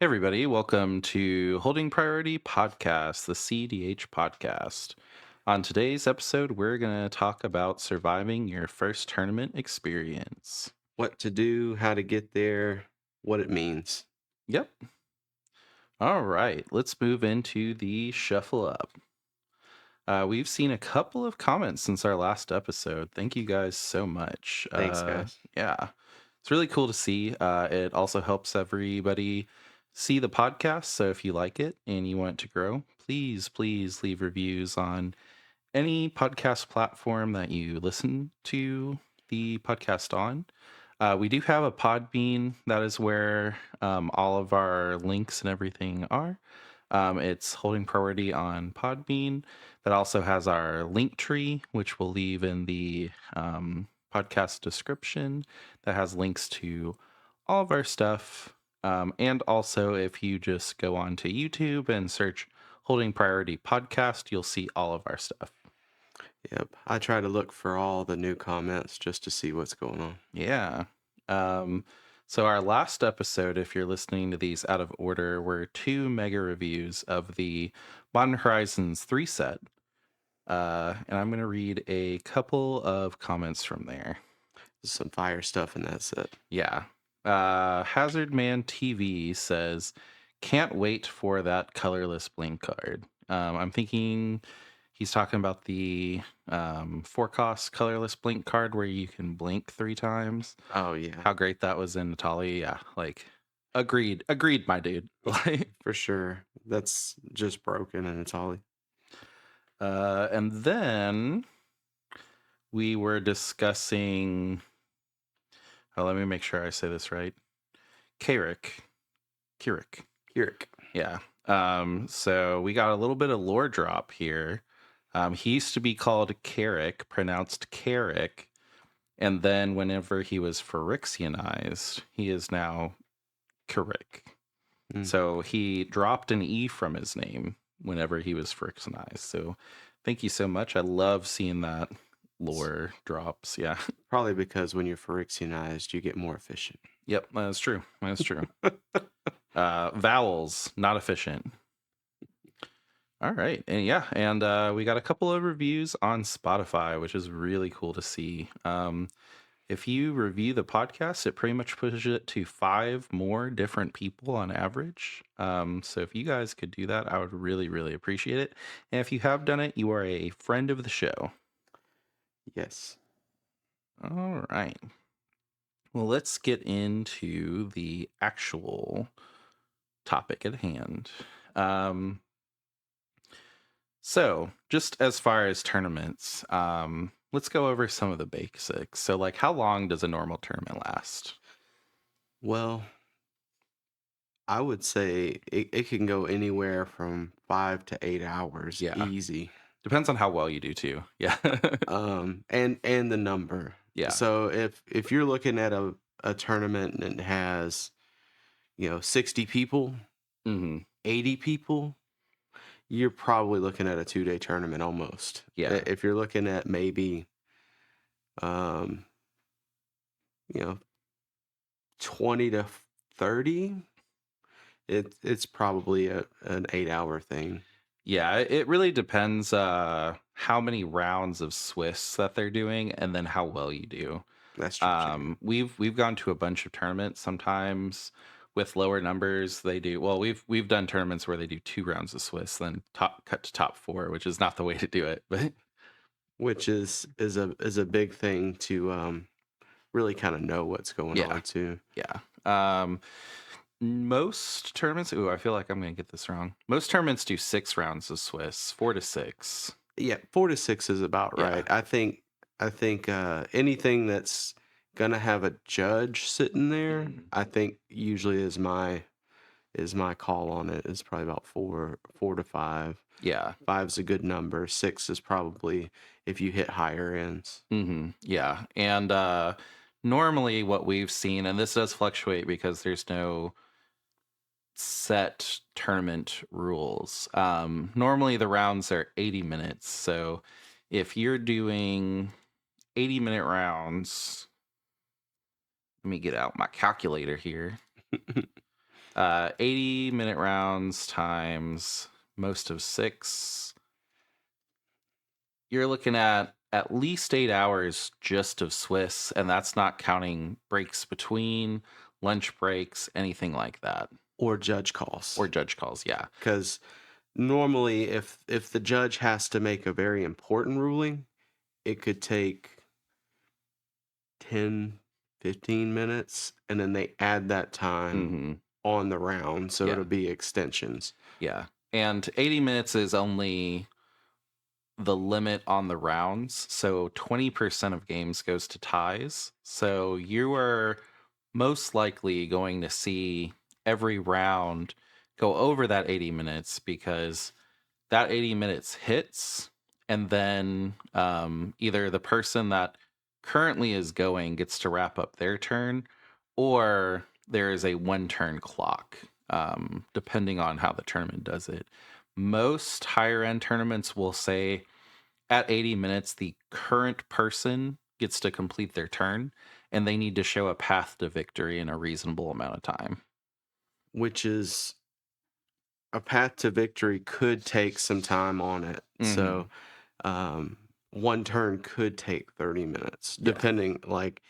Hey everybody, welcome to Holding Priority Podcast, the CEDH podcast. On today's episode, we're going to talk about surviving your first tournament experience. What to do, how to get there, what it means. Yep. All right, let's move into the shuffle up. We've seen a couple of comments since our last episode. Thank you guys so much. Thanks, guys. Yeah, it's really cool to see. It also helps everybody see the podcast. So if you like it and you want it to grow, please leave reviews on any podcast platform that you listen to the podcast on. We do have a Podbean. That is where all of our links and everything are. It's holding priority on Podbean. That also has our link tree, which we'll leave in the podcast description. That has links to all of our stuff. And also, if you just go on to YouTube and search Holding Priority Podcast, you'll see all of our stuff. Yep. I try to look for all the new comments just to see what's going on. Yeah. So our last episode, if you're listening to these out of order, were 2 mega reviews of the Modern Horizons 3 set. And I'm going to read a couple of comments from there. There's some fire stuff in that set. Yeah. Hazard Man TV says, can't wait for that colorless blink card. I'm thinking he's talking about the 4-cost colorless blink card where you can blink 3 times. Oh, yeah. How great that was in Italy. Yeah, like agreed, my dude. For sure. That's just broken in Italy. And then we were discussing. Oh, let me make sure I say this right. Keurig. Yeah. So we got a little bit of lore drop here. He used to be called Carrick, pronounced Carrick. And then whenever he was Phyrexianized, he is now Carrick. So he dropped an E from his name whenever he was Phyrexianized. So thank you so much. I love seeing that lore drops. Yeah. Probably because when you're Phyrexianized, you get more efficient. Yep, that's true. Vowels, not efficient. All right. And yeah, and we got a couple of reviews on Spotify, which is really cool to see. If you review the podcast, it pretty much pushes it to 5 more different people on average. So if you guys could do that, I would really appreciate it. And if you have done it, you are a friend of the show. Yes. All right. Well, let's get into the actual topic at hand. So just as far as tournaments, let's go over some of the basics. So like, how long does a normal tournament last? Well, I would say it can go anywhere from 5 to 8 hours. Yeah. Easy. Depends on how well you do too. Yeah. And the number. Yeah. So if you're looking at a tournament and it has, 60 people, 80 people, you're probably looking at a 2-day tournament almost. Yeah. If you're looking at maybe 20 to 30, it's probably an 8-hour thing. Yeah, it really depends how many rounds of Swiss that they're doing and then how well you do. That's true. We've gone to a bunch of tournaments. Sometimes with lower numbers, they do well. We've done tournaments where they do 2 rounds of Swiss, then cut to top 4, which is not the way to do it. But Which is a big thing to really kind of know what's going on too. Yeah. Most tournaments. Ooh, I feel like I'm gonna get this wrong. Most tournaments do 6 rounds of Swiss, 4 to 6. Yeah, 4 to 6 is about right. I think anything that's gonna have a judge sitting there, I think usually is my call on it. Is probably about 4 to 5. Yeah. 5's a good number. 6 is probably if you hit higher ends. Yeah. And normally what we've seen, and this does fluctuate because there's no set tournament rules. Normally the rounds are 80 minutes. So if you're doing 80-minute rounds, let me get out my calculator here. 80-minute rounds times most of 6. You're looking at least 8 hours just of Swiss, and that's not counting breaks between, lunch breaks, anything like that. Or judge calls. Or judge calls, yeah. Because normally, if the judge has to make a very important ruling, it could take 10, 15 minutes, and then they add that time Mm-hmm. on the round, so Yeah. it'll be extensions. Yeah. And 80 minutes is only the limit on the rounds. So 20% of games goes to ties. So you are most likely going to see every round go over that 80 minutes because that 80 minutes hits, and then either the person that currently is going gets to wrap up their turn, or there is a 1 turn clock, depending on how the tournament does it. Most higher end tournaments will say at 80 minutes, the current person gets to complete their turn, and they need to show a path to victory in a reasonable amount of time. Which is a path to victory could take some time on it. Mm-hmm. So 1 turn could take 30 minutes, Yeah. depending. Like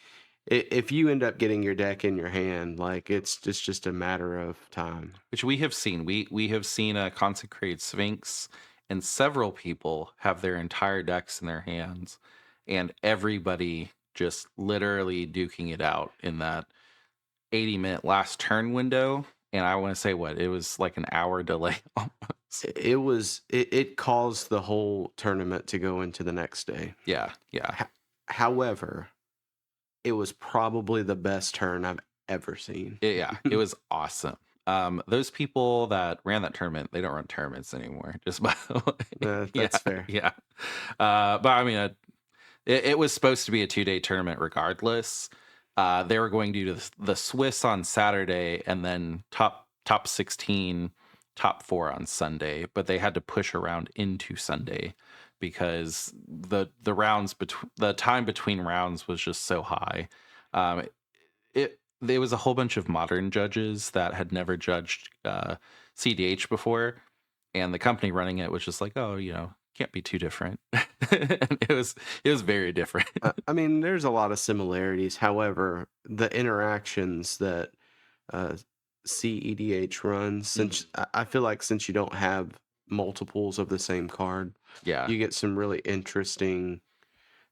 if you end up getting your deck in your hand, like it's just a matter of time. Which we have seen. We have seen a consecrated Sphinx, and several people have their entire decks in their hands, and everybody just literally duking it out in that 80-minute last turn window. And I want to say what it was like an hour delay almost. It caused the whole tournament to go into the next day. Yeah. However, it was probably the best turn I've ever seen. It was awesome. Those people that ran that tournament, they don't run tournaments anymore. Just by the way, That's fair. Yeah. But I mean, it was supposed to be a 2-day tournament regardless. They were going to do the Swiss on Saturday and then top 16, top 4 on Sunday, but they had to push around into Sunday because the rounds between the time between rounds was just so high. There was a whole bunch of modern judges that had never judged CDH before, and the company running it was just like, oh, can't be too different. And it was very different. I mean, there's a lot of similarities. However, the interactions that CEDH runs, since I feel like since you don't have multiples of the same card, Yeah. you get some really interesting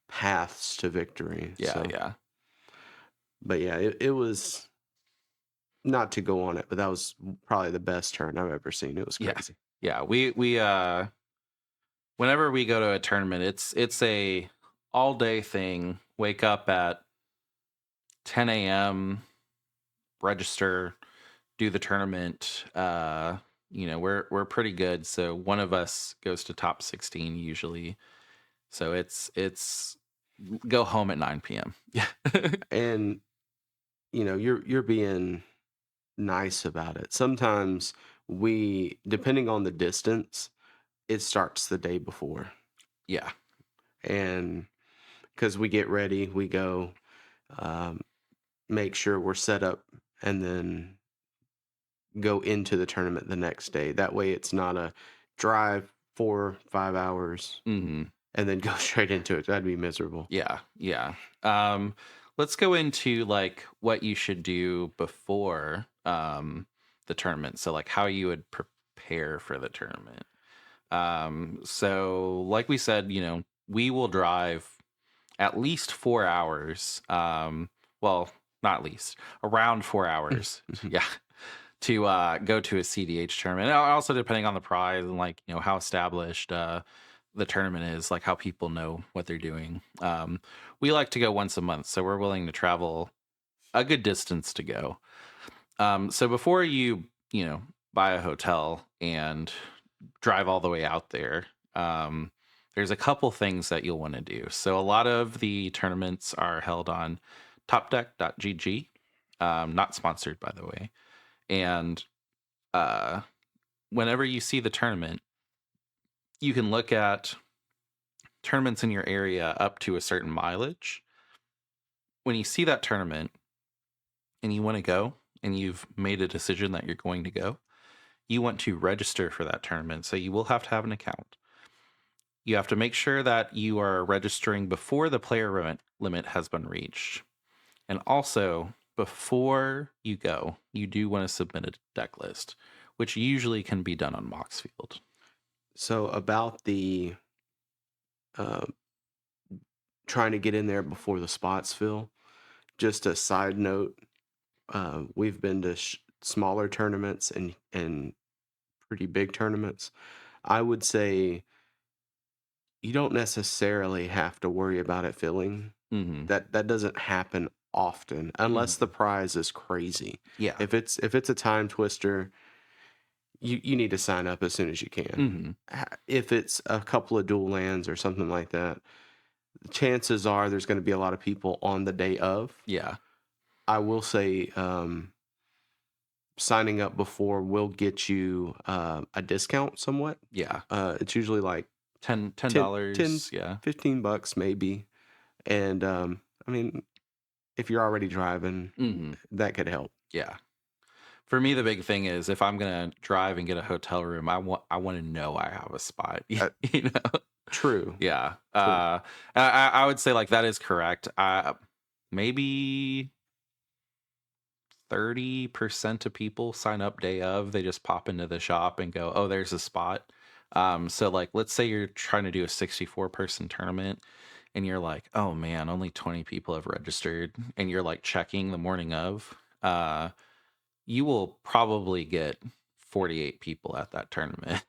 paths to victory. Yeah, yeah. But yeah, it was, not to go on it, but that was probably the best turn I've ever seen. It was crazy. Yeah. We whenever we go to a tournament, it's a all day thing. Wake up at 10 a.m., register, do the tournament. We're pretty good. So one of us goes to top 16 usually. So it's go home at 9 p.m. Yeah. And you're being nice about it. Sometimes depending on the distance, it starts the day before. Yeah. And because we get ready, we go make sure we're set up, and then go into the tournament the next day. That way it's not a drive 4-5 hours and then go straight into it. That'd be miserable. Yeah. Let's go into like what you should do before the tournament. So like how you would prepare for the tournament. So like we said, we will drive at least 4 hours. Well, not least, around 4 hours. Yeah. To go to a CDH tournament. And also depending on the prize and like, how established the tournament is, like how people know what they're doing. We like to go once a month, so we're willing to travel a good distance to go. So before you buy a hotel and drive all the way out there, there's a couple things that you'll want to do. So a lot of the tournaments are held on topdeck.gg, not sponsored by the way. And whenever you see the tournament, you can look at tournaments in your area up to a certain mileage. When you see that tournament and you want to go, and you've made a decision that you're going to go, you want to register for that tournament. So you will have to have an account. You have to make sure that you are registering before the player limit has been reached. And also, before you go, you do want to submit a deck list, which usually can be done on Moxfield. So about the uh, trying to get in there before the spots fill, just a side note, we've been to smaller tournaments and pretty big tournaments. I would say you don't necessarily have to worry about it filling. Mm-hmm. That doesn't happen often unless the Mm-hmm. prize is crazy. Yeah. If it's a time twister, you need to sign up as soon as you can. Mm-hmm. If it's a couple of dual lands or something like that, chances are there's going to be a lot of people on the day of. Yeah. I will say signing up before will get you a discount somewhat. Yeah. It's usually like $10. 10 Yeah. $15 maybe. And I mean, if you're already driving, Mm-hmm. that could help. Yeah. For me, the big thing is if I'm gonna drive and get a hotel room, I want to know I have a spot. Uh, You know? true. Yeah. True. I would say like that is correct. Maybe 30% of people sign up day of. They just pop into the shop and go, "Oh, there's a spot." So like, let's say you're trying to do a 64-person tournament, and you're like, "Oh man, only 20 people have registered," and you're like checking the morning of. You will probably get 48 people at that tournament.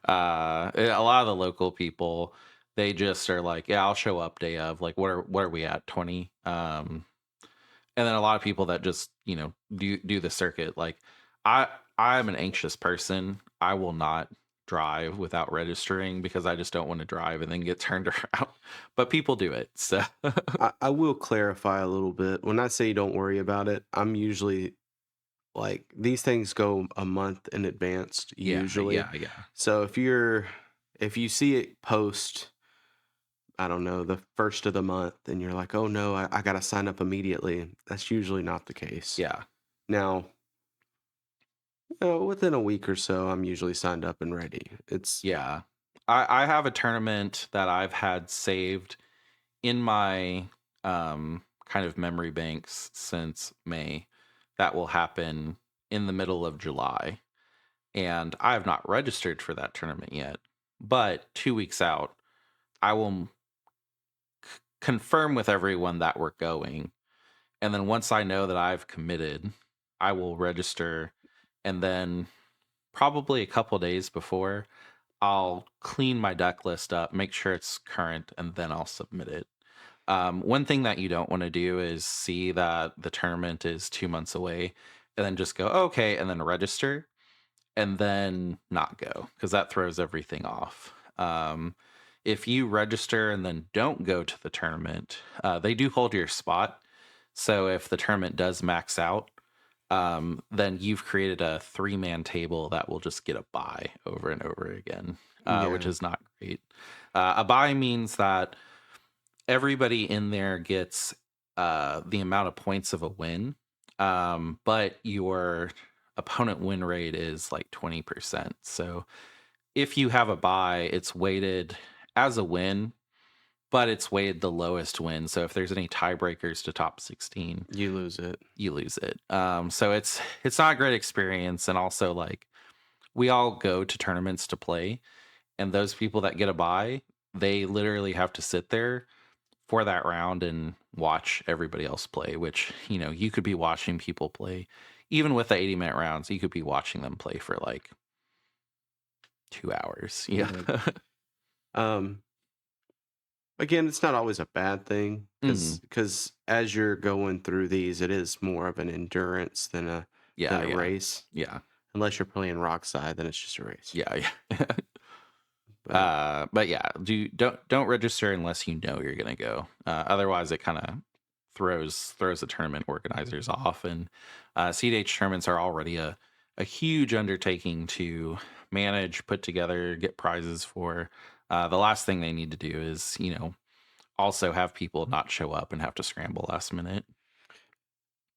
A lot of the local people, they just are like, yeah, I'll show up day of. Like, what are we at, 20? And then a lot of people that just, do the circuit. Like, I I'm an anxious person. I will not drive without registering because I just don't want to drive and then get turned around. But people do it. So I will clarify a little bit. When I say don't worry about it, I'm usually like these things go a month in advance yeah, usually. yeah, yeah. So if you see it post, I don't know, the first of the month and you're like, oh no, I gotta sign up immediately. That's usually not the case. Yeah. Now, within a week or so, I'm usually signed up and ready. It's Yeah. I have a tournament that I've had saved in my kind of memory banks since May that will happen in the middle of July. And I have not registered for that tournament yet. But 2 weeks out, I will confirm with everyone that we're going. And then once I know that I've committed, I will register. And then probably a couple days before, I'll clean my deck list up, make sure it's current, and then I'll submit it. One thing that you don't want to do is see that the tournament is 2 months away and then just go, okay, and then register and then not go because that throws everything off. If you register and then don't go to the tournament, they do hold your spot. So if the tournament does max out, then you've created a 3-man table that will just get a bye over and over again, which yeah. is not great. A bye means that everybody in there gets the amount of points of a win, but your opponent win rate is like 20%. So if you have a bye, it's weighted as a win, but it's weighted the lowest win. So if there's any tiebreakers to top 16, You lose it. you lose it. So it's not a great experience. And also like we all go to tournaments to play, and those people that get a bye, they literally have to sit there for that round and watch everybody else play, which, you could be watching people play. Even with the 80-minute rounds, you could be watching them play for like 2 hours. Yeah. Yeah. Um, Again, it's not always a bad thing Hmm. because as you're going through these, it is more of an endurance than Yeah. a Yeah. race. Yeah. Unless you're playing Rockside, then it's just a race. Yeah. Yeah. But But yeah, don't register unless you know you're gonna go. Otherwise, it kind of throws the tournament organizers off. And CEDH tournaments are already a huge undertaking to manage, put together, get prizes for. The last thing they need to do is also have people not show up and have to scramble last minute.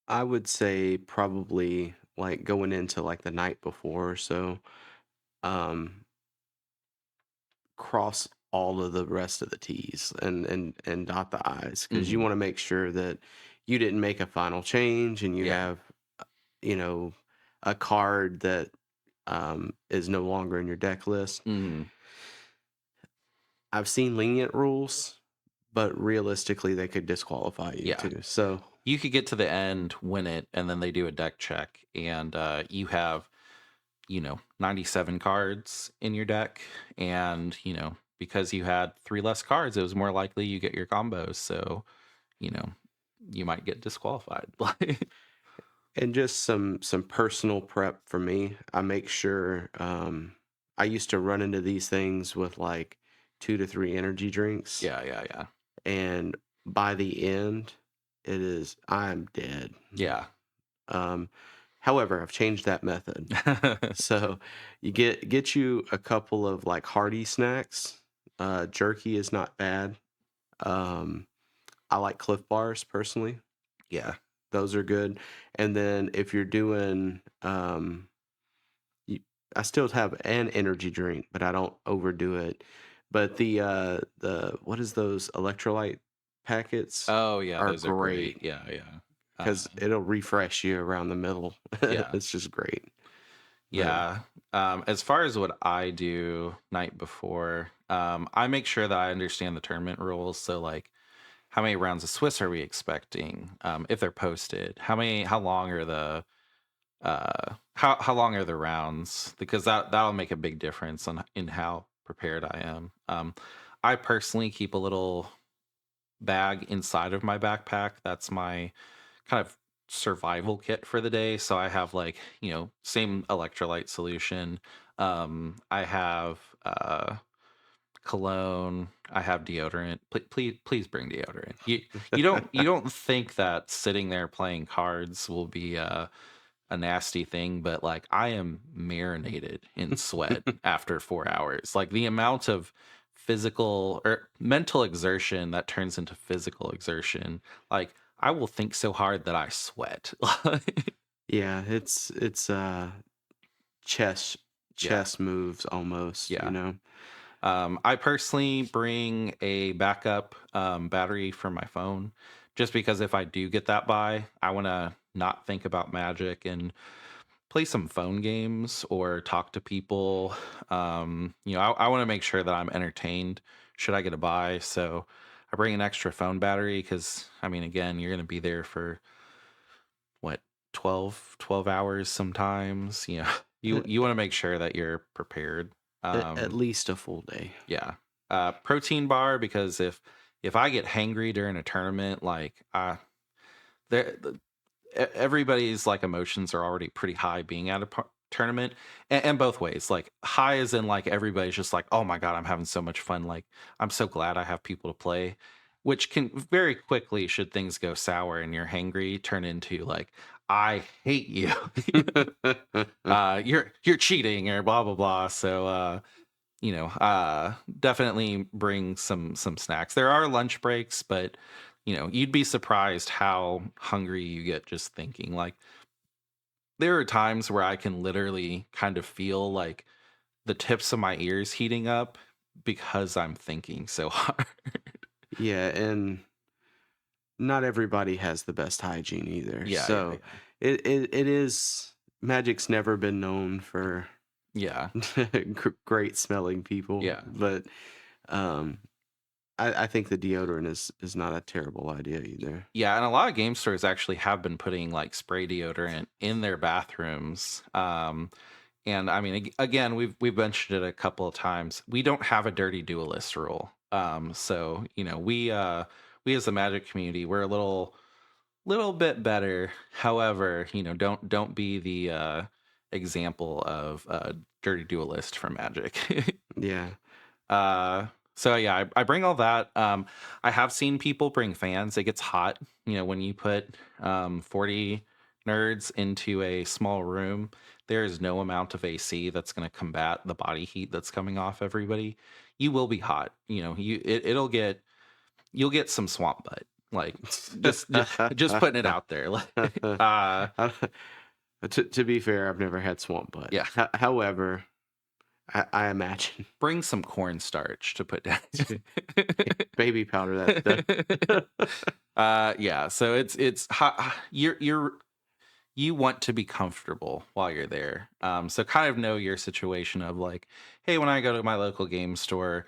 I would say probably like going into like the night before, so um cross all of the rest of the T's and dot the I's because you Hmm. want to make sure that you didn't make a final change and you Yeah. have you know a card that is no longer in your deck list. Hmm. I've seen lenient rules, but realistically they could disqualify you Yeah. too. So You could get to the end, win it, and then they do a deck check, and you have 97 cards in your deck, and because you had three less cards, it was more likely you get your combos. So you know you might get disqualified. Like, and just some personal prep for me. I make sure I used to run into these things with like 2 to 3 energy drinks, yeah, yeah, yeah, and by the end, I'm dead. yeah. Um, however, I've changed that method. So you get you a couple of like hearty snacks. Jerky is not bad. Um, I like Cliff Bars personally. Yeah. Those are good. And then if you're doing, you, I still have an energy drink, but I don't overdo it. But the what is those electrolyte packets Oh yeah, are those are great great. Yeah, yeah. because it'll refresh you around the middle. Yeah. It's just great. But Yeah. As far as what I do night before, I make sure that I understand the tournament rules. So like, how many rounds of Swiss are we expecting? If they're posted, how long are how long are the rounds? Because that'll make a big difference in how prepared I am. I personally keep a little bag inside of my backpack. That's my kind of survival kit for the day. So I have like, same electrolyte solution. I have cologne. I have deodorant. Please bring deodorant. You don't think that sitting there playing cards will be a nasty thing, but like I am marinated in sweat after 4 hours. Like the amount of physical or mental exertion that turns into physical exertion, like I will think so hard that I sweat. yeah, it's chess Yeah, chess moves almost, you yeah. know. I personally bring a backup battery for my phone just because if I do get that by, I want to not think about magic and play some phone games or talk to people. I want to make sure that I'm entertained should I get a buy. So I bring an extra phone battery because, I mean, again, you're going to be there for what, 12 hours sometimes. You want to make sure that you're prepared. At Um, least a full day. yeah. Protein bar because if I get hangry during a tournament, like there everybody's like emotions are already pretty high being at a tournament, and both ways, like high is in like everybody's just like, oh my god, I'm having so much fun, like I'm so glad I have people to play, which can very quickly, should things go sour and you're hangry, turn into like, I hate you. You're cheating or blah blah blah. So definitely bring some snacks. There are lunch breaks, but you'd be surprised how hungry you get just thinking. Like there are times where I can literally kind of feel like the tips of my ears heating up because I'm thinking so hard. Yeah, and not everybody has the best hygiene either. Yeah, yeah, So yeah. it is magic's never been known for Yeah, great smelling people, yeah. but um I think the deodorant is not a terrible idea either. Yeah, and a lot of game stores actually have been putting like spray deodorant in their bathrooms. And I mean, again, we've mentioned it a couple of times. We don't have a dirty duelist rule. So we as the Magic community, we're a little bit better. However, don't be the example of dirty duelist for Magic. Yeah. uh, so yeah, I bring all that. I have seen people bring fans. It gets hot, when you put 40 nerds into a small room. There is no amount of AC that's going to combat the body heat that's coming off everybody. You will be hot. You'll get some swamp butt. Like, just putting it out there. Like, uh, To be fair, I've never had swamp butt. yeah, However, I imagine bring some cornstarch to put down. baby powder that stuff. Yeah. So it's you want to be comfortable while you're there. So kind of know your situation of like, hey, when I go to my local game store,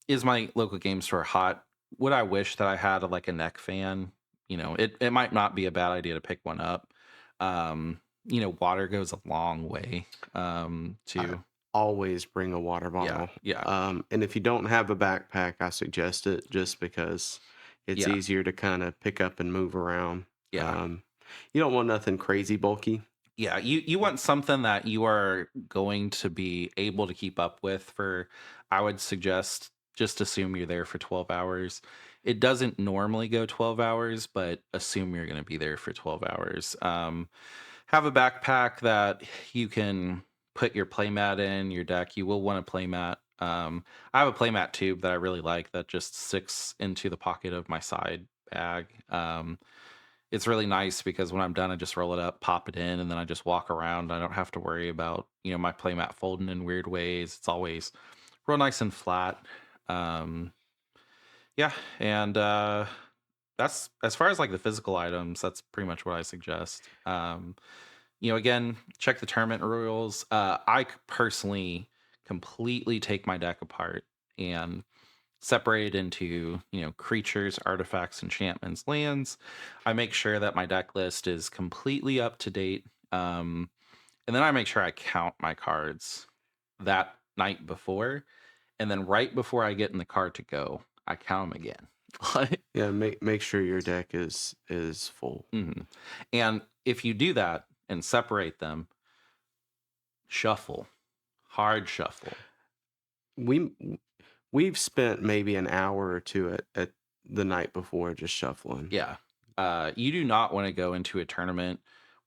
is my local game store hot? Would I wish that I had like a neck fan? It might not be a bad idea to pick one up. Water goes a long way. I To always bring a water Yeah, bottle. yeah, And if you don't have a backpack, I suggest it just because it's yeah, easier to kind of pick up and move around. yeah. Um, you don't want nothing crazy bulky. Yeah, you want something that you are going to be able to keep up with for, I would suggest just assume you're there for 12 hours. It doesn't normally go 12 hours, but assume you're going to be there for 12 hours. Have a backpack that you can put your playmat in, your deck. You will want a playmat. I have a playmat tube that I really like that just sticks into the pocket of my side bag. It's really nice because when I'm done, I just roll it up, pop it in, and then I just walk around. I don't have to worry about, my playmat folding in weird ways. It's always real nice and flat. Um, yeah, and that's as far as like the physical items, that's pretty much what I suggest. Again, check the tournament rules. Personally completely take my deck apart and separate it into, creatures, artifacts, enchantments, lands. I make sure that my deck list is completely up to date. And then I make sure I count my cards that night before. And then right before I get in the card to go, I count them again. Yeah, make sure your deck is full. Mhm. And if you do that and separate them, shuffle, hard shuffle. We we've spent maybe an hour or two at the night before just shuffling. Yeah. You do not want to go into a tournament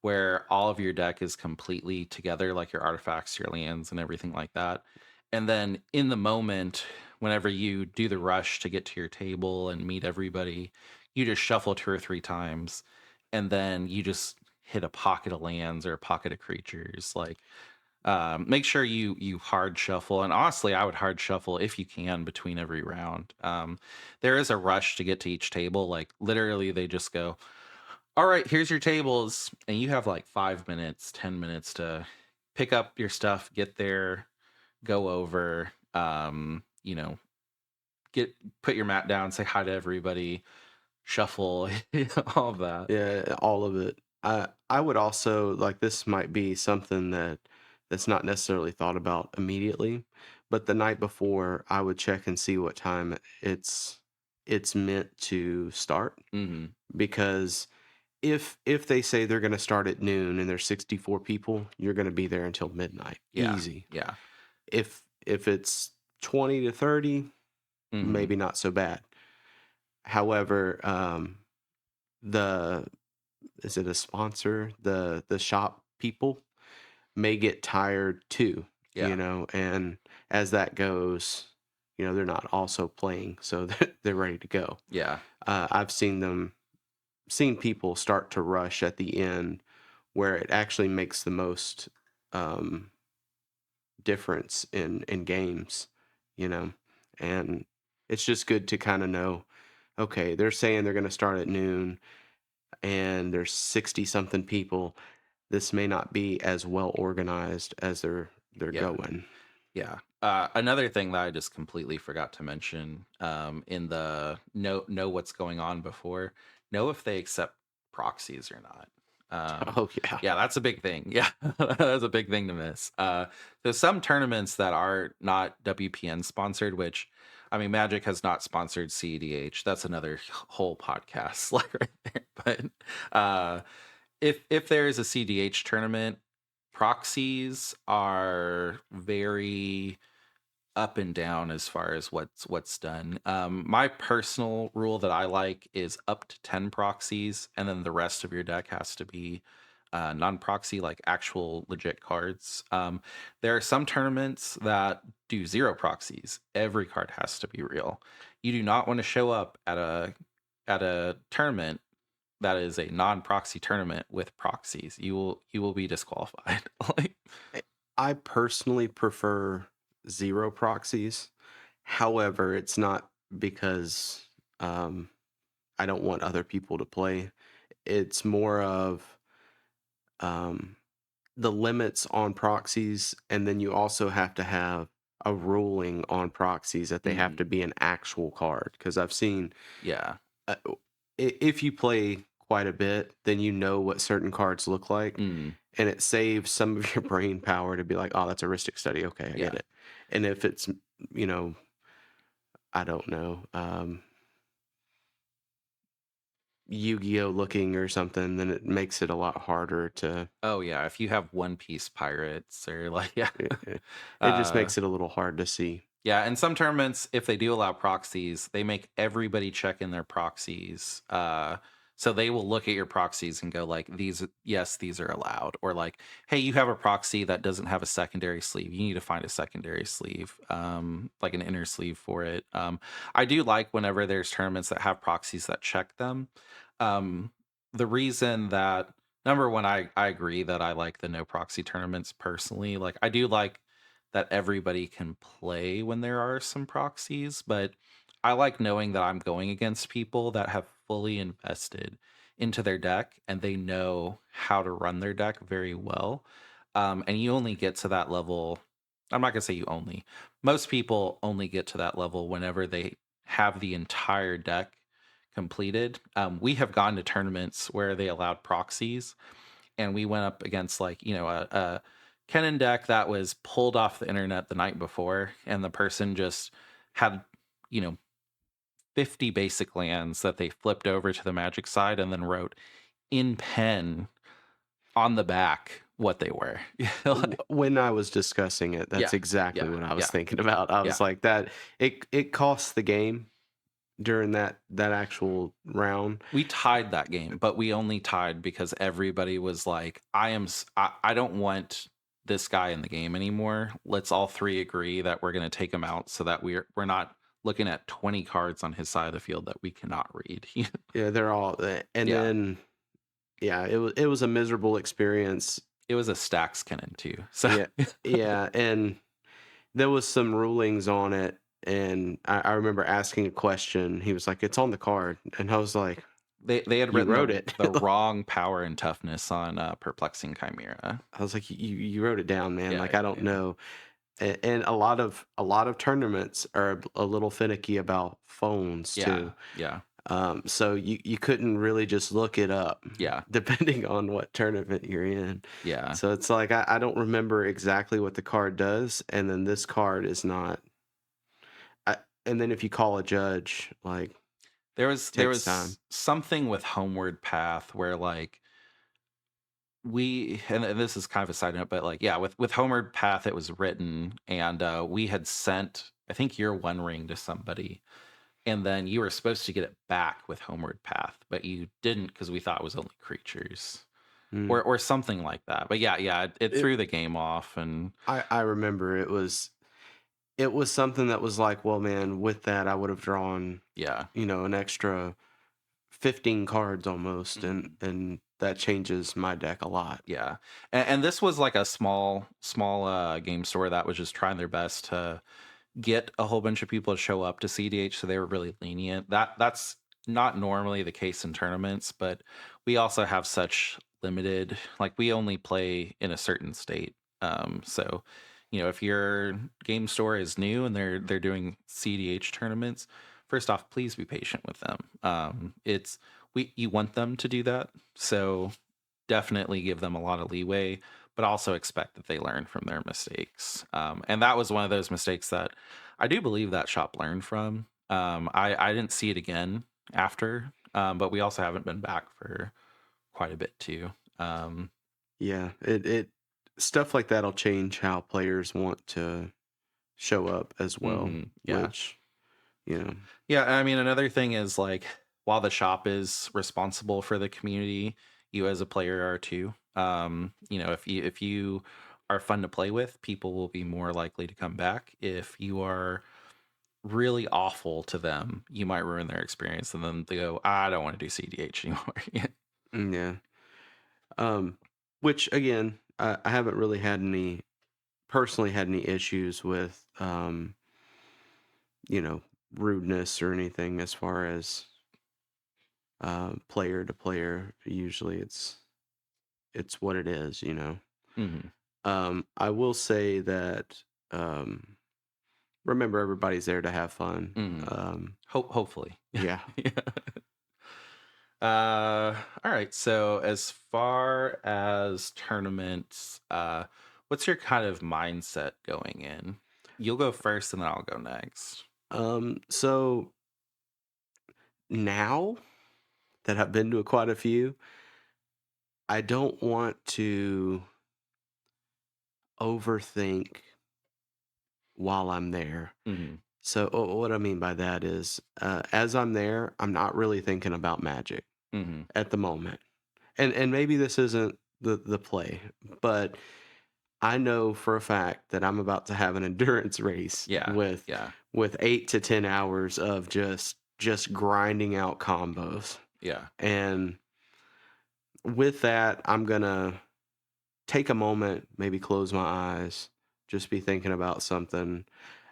where all of your deck is completely together, like your artifacts, your lands, and everything like that. And then in the moment, whenever you do the rush to get to your table and meet everybody, you just shuffle two or three times, and then you just hit a pocket of lands or a pocket of creatures. Like, make sure you hard shuffle, and honestly, I would hard shuffle if you can between every round. There is a rush to get to each table. Like literally, they just go, "All right, here's your tables," and you have like 5 minutes, 10 minutes to pick up your stuff, get there, go over. Get put your mat down, say hi to everybody, shuffle, all of that. Yeah, all of it. I would also like this might be something that's not necessarily thought about immediately, but the night before I would check and see what time it's meant to start Hmm. because if they say they're going to start at noon and there's 64 people, you're going to be there until midnight. Yeah, Easy. yeah. If it's 20 to 30, Hmm. maybe not so bad. However, the is it a sponsor? The shop people may get tired too, Yeah, and as that goes, they're not also playing, so they're ready to go. yeah, I've seen people start to rush at the end where it actually makes the most um, difference in games, you know, and it's just good to kind of know, okay, they're saying they're going to start at noon and there's 60 something people. This may not be as well organized as they're yeah. going. Yeah. Another thing that I just completely forgot to mention, in the know what's going on before, know if they accept proxies or not. Oh yeah. Yeah, that's a big thing. Yeah, that's a big thing to miss. There's some tournaments that are not WPN sponsored, which, I mean, Magic has not sponsored CEDH. That's another whole podcast, like right there. But if there is a CDH tournament, proxies are very up and down as far as what's done. My personal rule that I like is up to 10 proxies, and then the rest of your deck has to be non-proxy, like actual legit cards. There are some tournaments that do zero proxies. Every card has to be real. You do not want to show up at a tournament that is a non-proxy tournament with proxies, you will be disqualified. Like, I I personally prefer zero proxies. However, it's not because um, I don't want other people to play. It's more of um, the limits on proxies, and then you also have to have a ruling on proxies that they have mm, to be an actual card. Because I've seen yeah, if you play quite a bit, then you know what certain cards look like, mm, and it saves some of your brain power to be like, "Oh, that's a heuristic study. Okay, I get yeah. it." And if it's, you know, I don't know, Yu-Gi-Oh looking or something, then it makes it a lot harder to. Oh yeah, if you have One Piece pirates or like yeah. It just uh makes it a little hard to see. yeah, and some tournaments, if they do allow proxies, they make everybody check in their proxies. So they will look at your proxies and go like, these, yes, these are allowed. Or like, hey, you have a proxy that doesn't have a secondary sleeve. You need to find a secondary sleeve, like an inner sleeve for it. I do like whenever there's tournaments that have proxies that check them. Um, the reason that number one, I agree that I like the no proxy tournaments personally. Like I do like that everybody can play when there are some proxies, but I like knowing that I'm going against people that have fully invested into their deck and they know how to run their deck very well. And you only get to that level. I'm not going to say you only. Most people only get to that level whenever they have the entire deck completed. We have gone to tournaments where they allowed proxies and we went up against like a Kennen deck that was pulled off the internet the night before, and the person just had you know 50 basic lands that they flipped over to the Magic side and then wrote in pen on the back what they were. Like, When I was discussing it, that's yeah, exactly yeah, what I was yeah, thinking about. I yeah. was like that it costs the game during that actual round. We tied that game, but we only tied because everybody was like, I don't want this guy in the game anymore. Let's all three agree that we're going to take him out so that we're not looking at 20 cards on his side of the field that we cannot read." Yeah, they're all and Yeah. then yeah, it was a miserable experience. It was a stacks cannon too. So Yeah, yeah, and there was some rulings on it, and I remember asking a question. He was like, "It's on the card," and I was like, they had "You written wrote the it." the wrong power and toughness on perplexing chimera. I was like, "You wrote it down, man. Yeah, Like I don't yeah. know." And a lot of tournaments are a little finicky about phones Yeah. too. Yeah. So you couldn't really just look it up Yeah. depending on what tournament you're in. Yeah. So it's like I don't remember exactly what the card does, and then this card is not. And then if you call a judge, like There takes time. was something with Homeward Path where like we and this is kind of a side note, but like yeah, with Homeward Path it was written and we had sent I think your one ring to somebody and then you were supposed to get it back with Homeward Path, but you didn't because we thought it was only creatures. Mm. Or something like that. But yeah, yeah, it It, threw the game off and I remember it was something that was like, well, man, with that I would have drawn, yeah. an extra 15 cards almost, and Mhm. and that changes my deck a lot. Yeah. And this was like a small game store that was just trying their best to get a whole bunch of people to show up to CDH, so they were really lenient. That's not normally the case in tournaments, but we also have such limited like we only play in a certain state. So if your game store is new and they're doing CDH tournaments, first off, please be patient with them. It's we you want them to do that. So definitely give them a lot of leeway, but also expect that they learn from their mistakes. And that was one of those mistakes that I do believe that shop learned from. I didn't see it again after, but we also haven't been back for quite a bit too. Um, Yeah, it stuff like that'll change how players want to show up as well, yeah. which, you know, Yeah, I mean, another thing is like while the shop is responsible for the community, you as a player are too. If you are fun to play with, people will be more likely to come back. If you are really awful to them, you might ruin their experience, and then they go, I don't want to do CDH anymore. Yeah. Yeah. Um, which again, I haven't really had any personally had any issues with, you know, rudeness or anything as far as player to player. Usually, it's what it is, you know. Hmm. I will say that remember everybody's there to have fun. Hmm. Hopefully. Yeah. Yeah. All right. So as far as tournaments, what's your kind of mindset going in? You'll go first and then I'll go next. So now that I've been to quite a few, I don't want to overthink while I'm there. Hmm. So what I mean by that is, as I'm there, I'm not really thinking about magic Hmm. at the moment. And maybe this isn't the play, but I know for a fact that I'm about to have an endurance race Yeah. Yeah. with 8 to 10 hours of just grinding out combos. Yeah. And with that, I'm gonna take a moment, maybe close my eyes, just be thinking about something,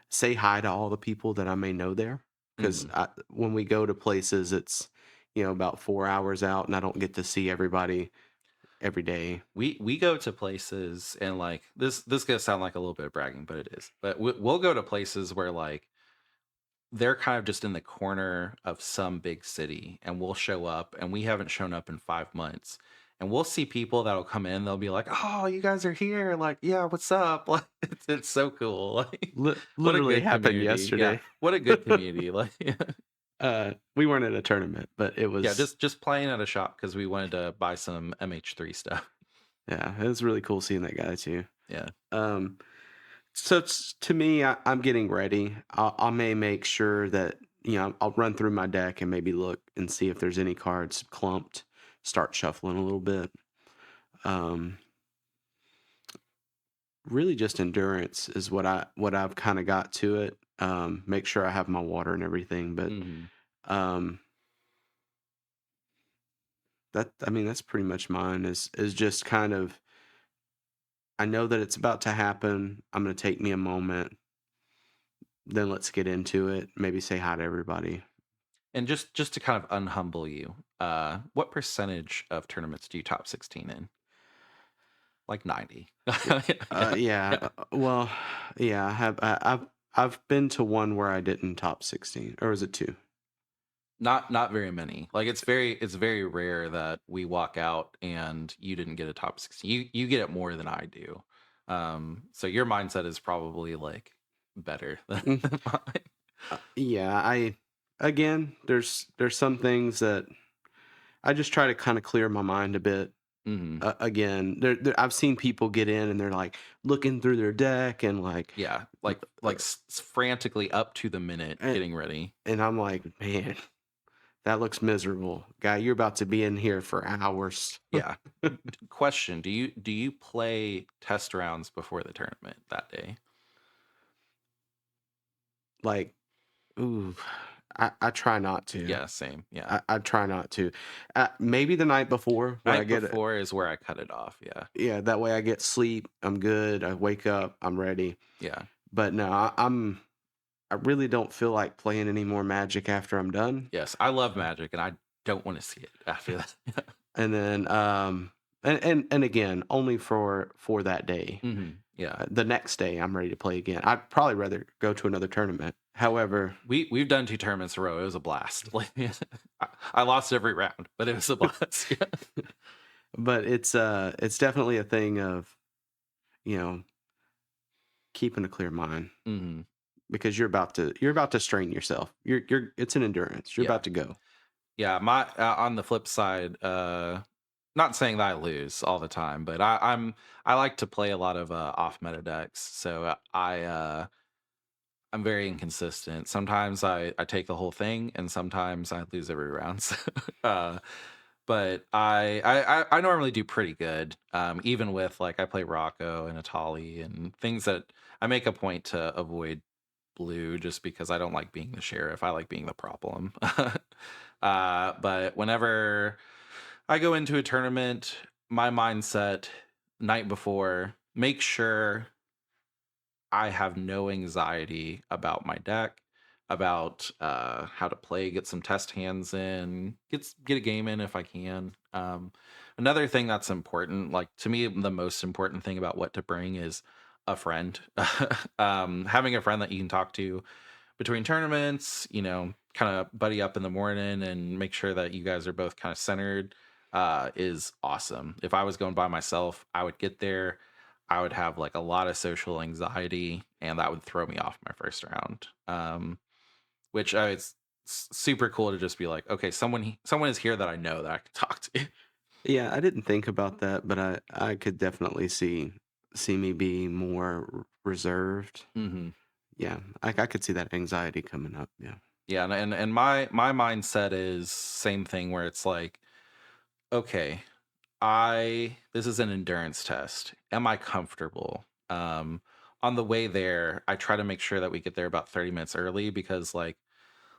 say hi to all the people that I may know there. Because Hmm. when we go to places, it's, about 4 hours out, and I don't get to see everybody every day. We go to places and like this gonna sound like a little bit of bragging, but it is. But we'll go to places where like they're kind of just in the corner of some big city, and we'll show up and we haven't shown up in 5 months, and we'll see people that'll come in, they'll be like, oh, you guys are here, like, yeah, what's up? Like it's so cool. Like what a Literally good happened community. Yeah, yesterday. what a good community. Like We weren't at a tournament, but it yeah, was, just playing at a shop because we wanted to buy some MH3 stuff. yeah, it was really cool seeing that guy too. Yeah. Um, so to me, I'm getting ready. I may make sure that, I'll run through my deck and maybe look and see if there's any cards clumped, start shuffling a little bit. Um, really just endurance is what I've kind of got to it. Make sure I have my water and everything, but Hmm. um, I mean that's pretty much mine. Is just kind of, I know that it's about to happen. I'm gonna take me a moment. Then let's get into it. Maybe say hi to everybody. And just to kind of unhumble you, what percentage of tournaments do you top 16 in? Like 90. Yeah. Yeah. Yeah. Well, yeah. I've been to one where I didn't top 16, or was it two? Not very many. Like it's very rare that we walk out and you didn't get a top 16. You get it more than I do. So your mindset is probably like better than Mm, mine. yeah. Again, there's some things that I just try to kind of clear my mind a bit. Hmm. Again, I've seen people get in and they're like looking through their deck and like, Yeah, l- like frantically up to the minute and, getting ready. and I'm like, man, that looks miserable, guy. You're about to be in here for hours. Yeah. Question: do you play test rounds before the tournament that day? Like, ooh, I try not to. Yeah, same. Yeah, I try not to. Maybe the night before where I night get it. before is where I cut it off. Yeah, Yeah, that way I get sleep. I'm good. I wake up. I'm ready. yeah, But no, I really don't feel like playing any more Magic after I'm done. yes. I love Magic, and I don't want to see it after that. And then and again, only for that day. Hmm. Yeah, The next day I'm ready to play again. I'd probably rather go to another tournament. However, we've done 2 tournaments in a row. It was a blast. Like I lost every round, but it was a blast. Yeah. but it's definitely a thing of, you know, keeping a clear mind Hmm. because you're about to strain yourself. You're it's an endurance. You're Yeah. about to go. Yeah, my on the flip side, not saying that I lose all the time, but I like to play a lot of off meta decks, so I'm very inconsistent. Sometimes I take the whole thing, and sometimes I lose every round. So, but I normally do pretty good, even with like I play Rocco and Atali and things that I make a point to avoid blue just because I don't like being the sheriff. I like being the problem. But whenever I go into a tournament, my mindset night before, make sure I have no anxiety about my deck, about how to play, get some test hands in, get a game in if I can. Another thing that's important, like to me, the most important thing about what to bring is a friend. Having a friend that you can talk to between tournaments, kind of buddy up in the morning and make sure that you guys are both kind of centered is awesome. If I was going by myself, I would get there, I would have like a lot of social anxiety, and that would throw me off my first round. Which it's super cool to just be like, okay, someone is here that I know that I can talk to. Yeah, I didn't think about that, but I could definitely see me being more reserved. Hmm. Yeah, I could see that anxiety coming up. Yeah. Yeah, and my mindset is same thing where it's like, okay, I this is an endurance test. Am I comfortable? On the way there, I try to make sure that we get there about 30 minutes early because like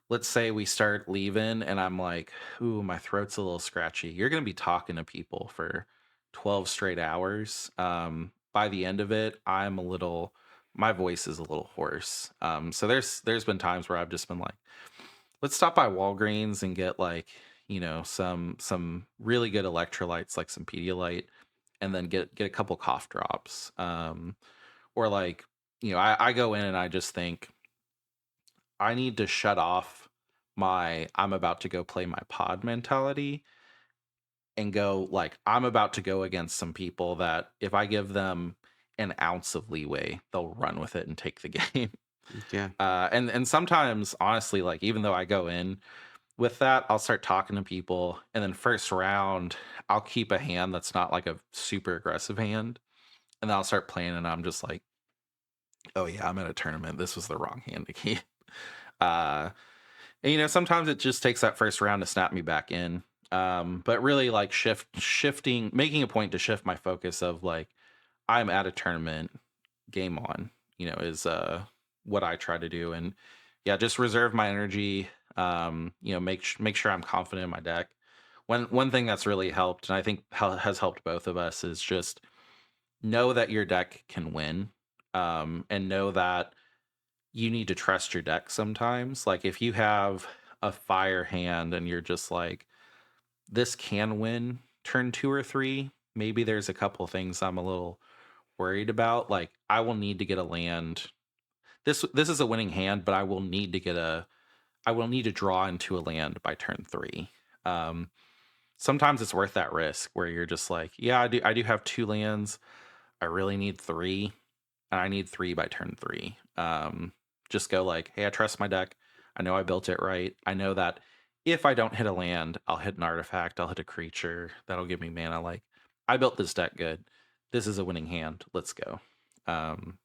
let's say we start leaving and I'm like, ooh, my throat's a little scratchy. You're gonna be talking to people for 12 straight hours. By the end of it, my voice is a little hoarse. So there's been times where I've just been like, let's stop by Walgreens and get like, some really good electrolytes, like some Pedialyte, and then get a couple cough drops. Or like, I go in and I just think I need to shut off my I'm about to go play my pod mentality and go like I'm about to go against some people that if I give them an ounce of leeway, they'll run with it and take the game. Yeah. And sometimes honestly, like even though I go in with that, I'll start talking to people, and then first round, I'll keep a hand that's not like a super aggressive hand, and then I'll start playing, and I'm just like, oh yeah, I'm at a tournament. This was the wrong hand to keep. Uh, and sometimes it just takes that first round to snap me back in. But really, like shifting, making a point to shift my focus of like I'm at a tournament, game on. Is what I try to do, and yeah, just reserve my energy. Make sure I'm confident in my deck. One thing that's really helped, and I think has helped both of us, is just know that your deck can win, and know that you need to trust your deck sometimes. Like if you have a fire hand and you're just like, this can win turn 2 or 3. Maybe there's a couple things I'm a little worried about. Like I will need to get a land. This is a winning hand, but I will need to draw into a land by turn 3. Um, Sometimes it's worth that risk where you're just like, yeah, I do have 2 lands. I really need 3, and I need 3 by turn 3. Just go like, hey, I trust my deck. I know I built it right. I know that if I don't hit a land, I'll hit an artifact, I'll hit a creature that'll give me mana. Like, I built this deck good. This is a winning hand. Let's go. Um,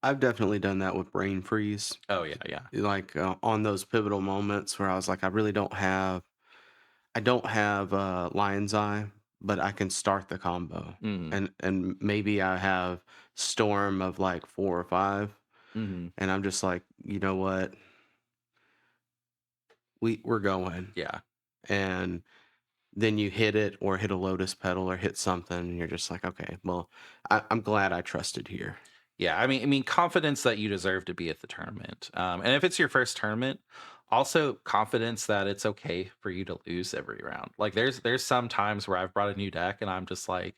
I've definitely done that with brain freeze. oh yeah, yeah. Like on those pivotal moments where I was like, I don't have Lion's Eye, but I can start the combo, Mm-hmm. and maybe I have Storm of like 4 or 5, Mm-hmm. and I'm just like, you know what, we're going, Yeah. and then you hit it or hit a Lotus Petal or hit something, and you're just like, okay, well, I'm glad I trusted here. Yeah, I mean, confidence that you deserve to be at the tournament, and if it's your first tournament, also confidence that it's okay for you to lose every round. Like, there's some times where I've brought a new deck, and I'm just like,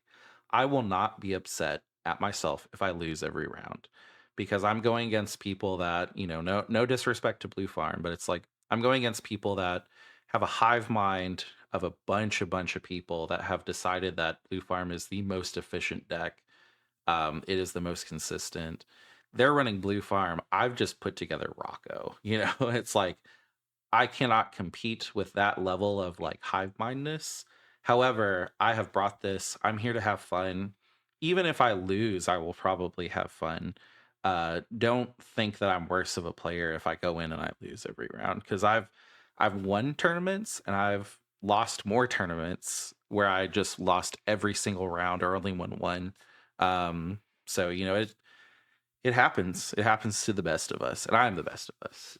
I will not be upset at myself if I lose every round, because I'm going against people that no disrespect to Blue Farm, but it's like I'm going against people that have a hive mind of a bunch of people that have decided that Blue Farm is the most efficient deck. It is the most consistent. They're running Blue Farm. I've just put together Rocco. It's like I cannot compete with that level of like hive mindedness. However, I have brought this. I'm here to have fun. Even if I lose, I will probably have fun. Don't think that I'm worse of a player if I go in and I lose every round, because I've won tournaments and I've lost more tournaments where I just lost every single round or only won one. So It happens. It happens to the best of us, and I am the best of us.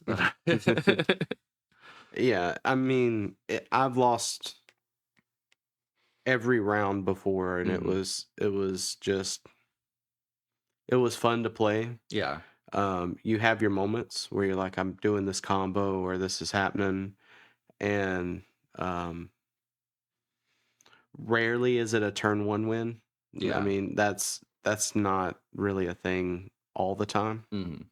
Yeah, I mean, I've lost every round before, and Mhm. it was fun to play. Yeah. You have your moments where you're like, I'm doing this combo or this is happening, and um, rarely is it a turn one win. I Yeah. mean, that's not really a thing all the time. Mhm.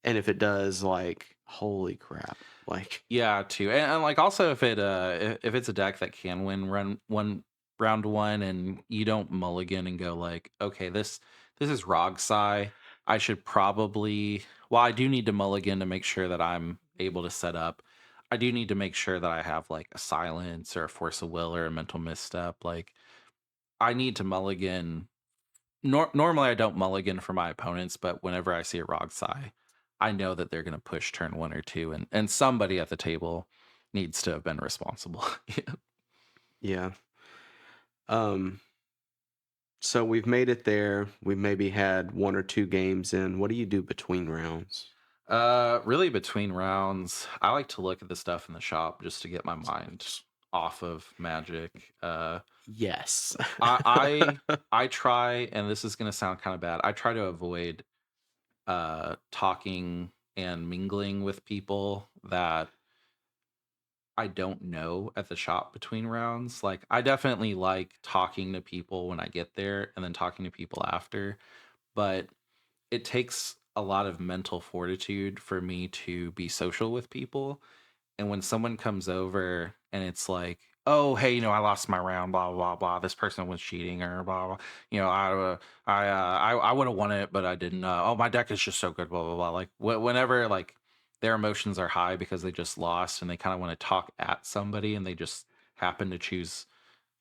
And if it does, like, holy crap! Like, Yeah, too, and, like, also if if it's a deck that can win round 1 and you don't mulligan and go like, "Okay, this is Rogsai, I should probably" well, I do need to mulligan to make sure that I'm able to set up. I do need to make sure that I have, like, a silence or a force of will or a mental misstep, like, I need to mulligan. Normally, I don't mulligan for my opponents, but whenever I see a Rogsai, I know that they're gonna push turn 1 or 2, and somebody at the table needs to have been responsible. Yeah. yeah. Um, so we've made it there. We've maybe had one or two games in. What do you do between rounds? Really between rounds, I like to look at the stuff in the shop just to get my mind off of Magic. Yes. I I try, and this is gonna sound kinda bad, I try to avoid, talking and mingling with people that I don't know at the shop between rounds. Like, I definitely like talking to people when I get there and then talking to people after, but it takes a lot of mental fortitude for me to be social with people. And when someone comes over and it's like, "Oh, hey, I lost my round, blah blah blah. This person was cheating, or blah blah. I would have won it, but I didn't. Oh, my deck is just so good, blah blah blah." Like whenever like their emotions are high because they just lost and they kind of want to talk at somebody and they just happen to choose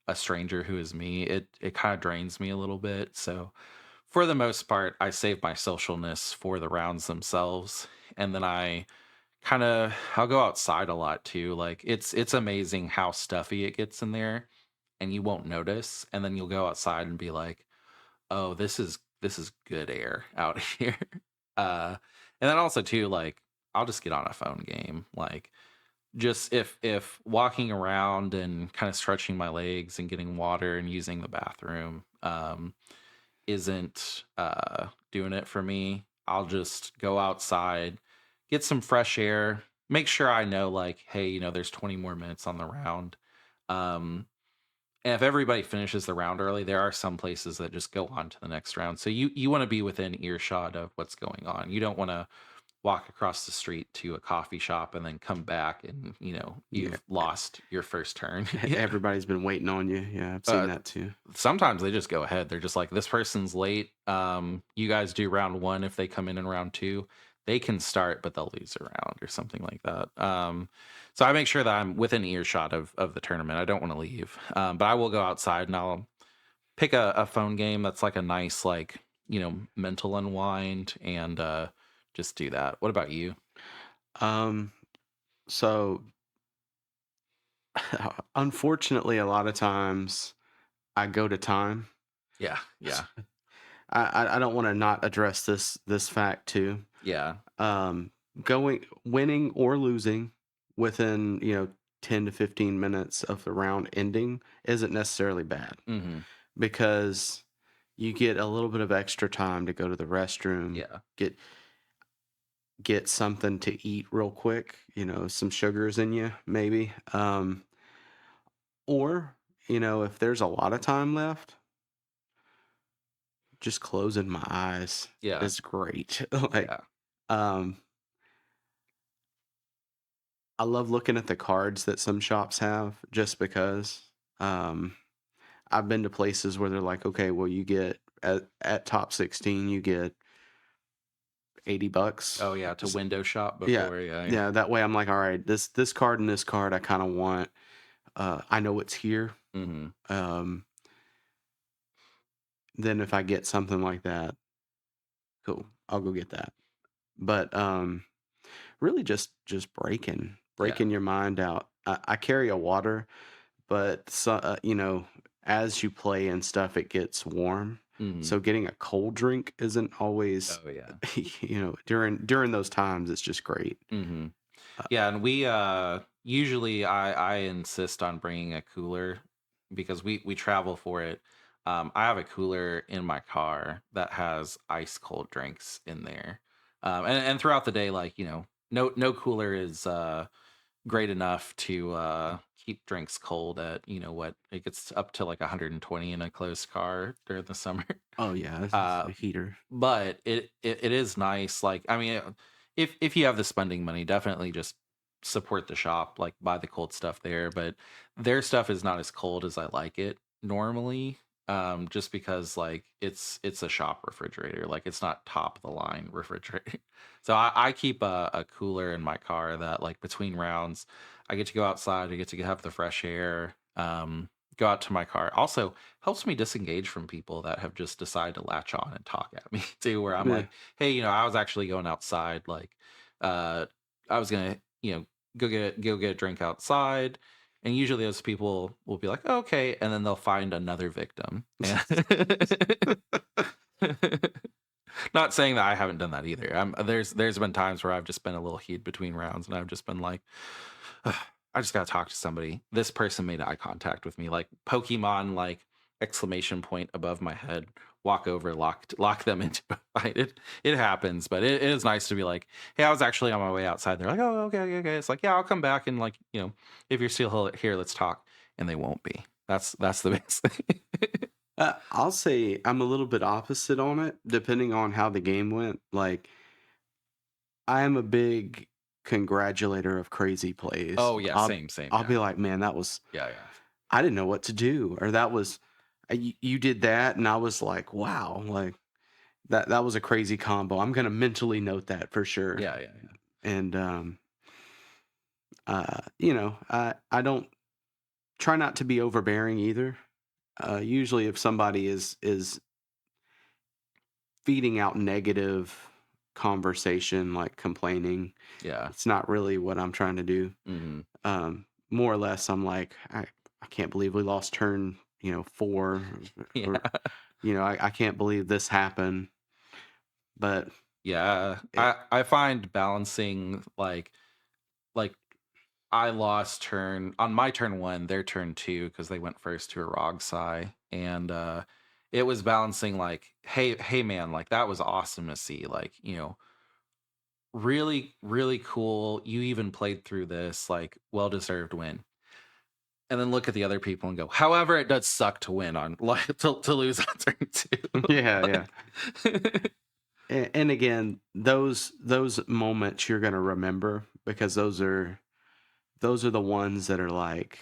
a stranger who is me, it kind of drains me a little bit. So for the most part, I save my socialness for the rounds themselves, and then I'll go outside a lot too. Like it's amazing how stuffy it gets in there and you won't notice. And then you'll go outside and be like, "Oh, this is good air out here." Uh and then also too, like, I'll just get on a phone game. Like, just if walking around and kind of stretching my legs and getting water and using the bathroom isn't doing it for me, I'll just go outside, get some fresh air, make sure I know, like, hey, there's 20 more minutes on the round. Um, and if everybody finishes the round early, there are some places that just go on to the next round. So you want to be within earshot of what's going on. You don't want to walk across the street to a coffee shop and then come back and Yeah. you've lost your first turn. Yeah. Everybody's been waiting on you. Yeah, I've seen Uh, that too. Sometimes they just go ahead. They're just like, this person's late. You guys do round one. If they come in round two, they can start, but they'll lose a round or something like that. So I make sure that I'm within earshot of the tournament. I don't want to leave, but I will go outside and I'll pick a phone game that's like a nice, like, mental unwind, and just do that. What about you? Um, so unfortunately, a lot of times I go to time. Yeah, yeah, I don't want to not address this fact too. yeah. Um, winning or losing within 10 to 15 minutes of the round ending isn't necessarily bad Hmm. because you get a little bit of extra time to go to the restroom, Yeah. get something to eat real quick, some sugars in you maybe. Or, if there's a lot of time left, just closing my eyes Yeah. is great. Like, Yeah. um, I love looking at the cards that some shops have just because. Um, I've been to places where they're like, okay, well, you get at top 16, you get $80. Oh yeah, to window shop Yeah. before. Yeah, yeah. Yeah. That way I'm like, all right, this card and this card I kind of want. I know it's here. Hmm. Um, then if I get something like that, cool. I'll go get that. But really just Yeah. breaking your mind out. I carry a water, but as you play and stuff, it gets warm. Mhm. So getting a cold drink isn't always, Oh, yeah. during those times, it's just great. Mhm. Uh, Yeah, and we usually I insist on bringing a cooler because we travel for it. I have a cooler in my car that has ice cold drinks in there. And throughout the day, like, no cooler is great enough to keep drinks cold at, what it gets up to like 120 in a closed car during the summer. oh yeah, it's Uh a heater. but it is nice, like, I mean, if you have the spending money, definitely just support the shop, like, buy the cold stuff there, but their stuff is not as cold as I like it normally, just because, like, it's a shop refrigerator, like, it's not top of the line refrigerator. So I keep a cooler in my car that, like, between rounds, I get to go outside, I get to have the fresh air, go out to my car. Also, helps me disengage from people that have just decided to latch on and talk at me too, where I'm Yeah. like, hey, I was actually going outside, like, I was gonna, go get a drink outside. And usually those people will be like, okay, and then they'll find another victim. And not saying that I haven't done that either. There's been times where I've just been a little heat between rounds, and I've just been like, "Ugh, I just gotta talk to somebody. This person made eye contact with me, like Pokemon, like exclamation point above my head. Walk over, lock them into a fight. It happens, but it is nice to be like, hey, I was actually on my way outside. They're like, oh, okay, okay, okay. It's like, yeah, I'll come back, and, like, if you're still here, let's talk. And they won't be. That's the best thing. I'll say I'm a little bit opposite on it, depending on how the game went. Like, I am a big congratulator of crazy plays. Oh yeah, same, I'll yeah, be like, man, that was yeah, yeah. I didn't know what to do, or that was you did that, and I was like, wow, like that was a crazy combo. I'm gonna mentally note that for sure. Yeah, yeah, yeah. And I don't try not to be overbearing either. Usually, if somebody is feeding out negative conversation, like complaining, Yeah. it's not really what I'm trying to do. Mhm. More or less, I'm like, I can't believe we lost turn, 4, Yeah. or, I can't believe this happened. But Yeah. it, I find balancing, like I lost turn on my turn 1, their turn 2, because they went first to a Rogsai, and, it was balancing, like, "Hey, man, like, that was awesome to see, like, really, really cool. You even played through this, like, well-deserved win." And then look at the other people and go, "However, it does suck to win on like, to lose on turn 2." yeah, yeah. Like And again, those moments you're gonna remember, because those are the ones that are like,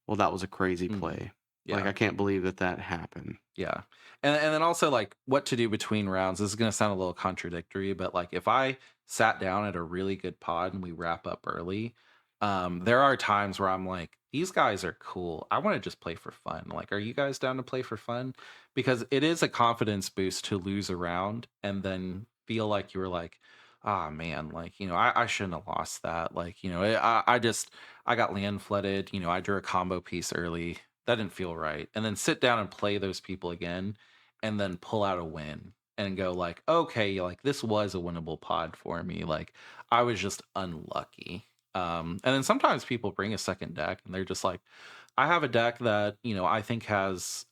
well, that was a crazy Mhm. play. Like, Yeah. I can't believe that happened. Yeah. And then also, like, what to do between rounds. This is gonna sound a little contradictory, but, like, if I sat down at a really good pod and we wrap up early, there are times where I'm like, these guys are cool. I want to just play for fun. Like, are you guys down to play for fun? Because it is a confidence boost to lose a round and then feel like you were like, ah, man, like, I shouldn't have lost that. Like, I got land flooded, I drew a combo piece early, that didn't feel right. And then sit down and play those people again and then pull out a win and go like, okay, like, this was a winnable pod for me. Like, I was just unlucky. And then sometimes people bring a second deck and they're just like, I have a deck that, I think has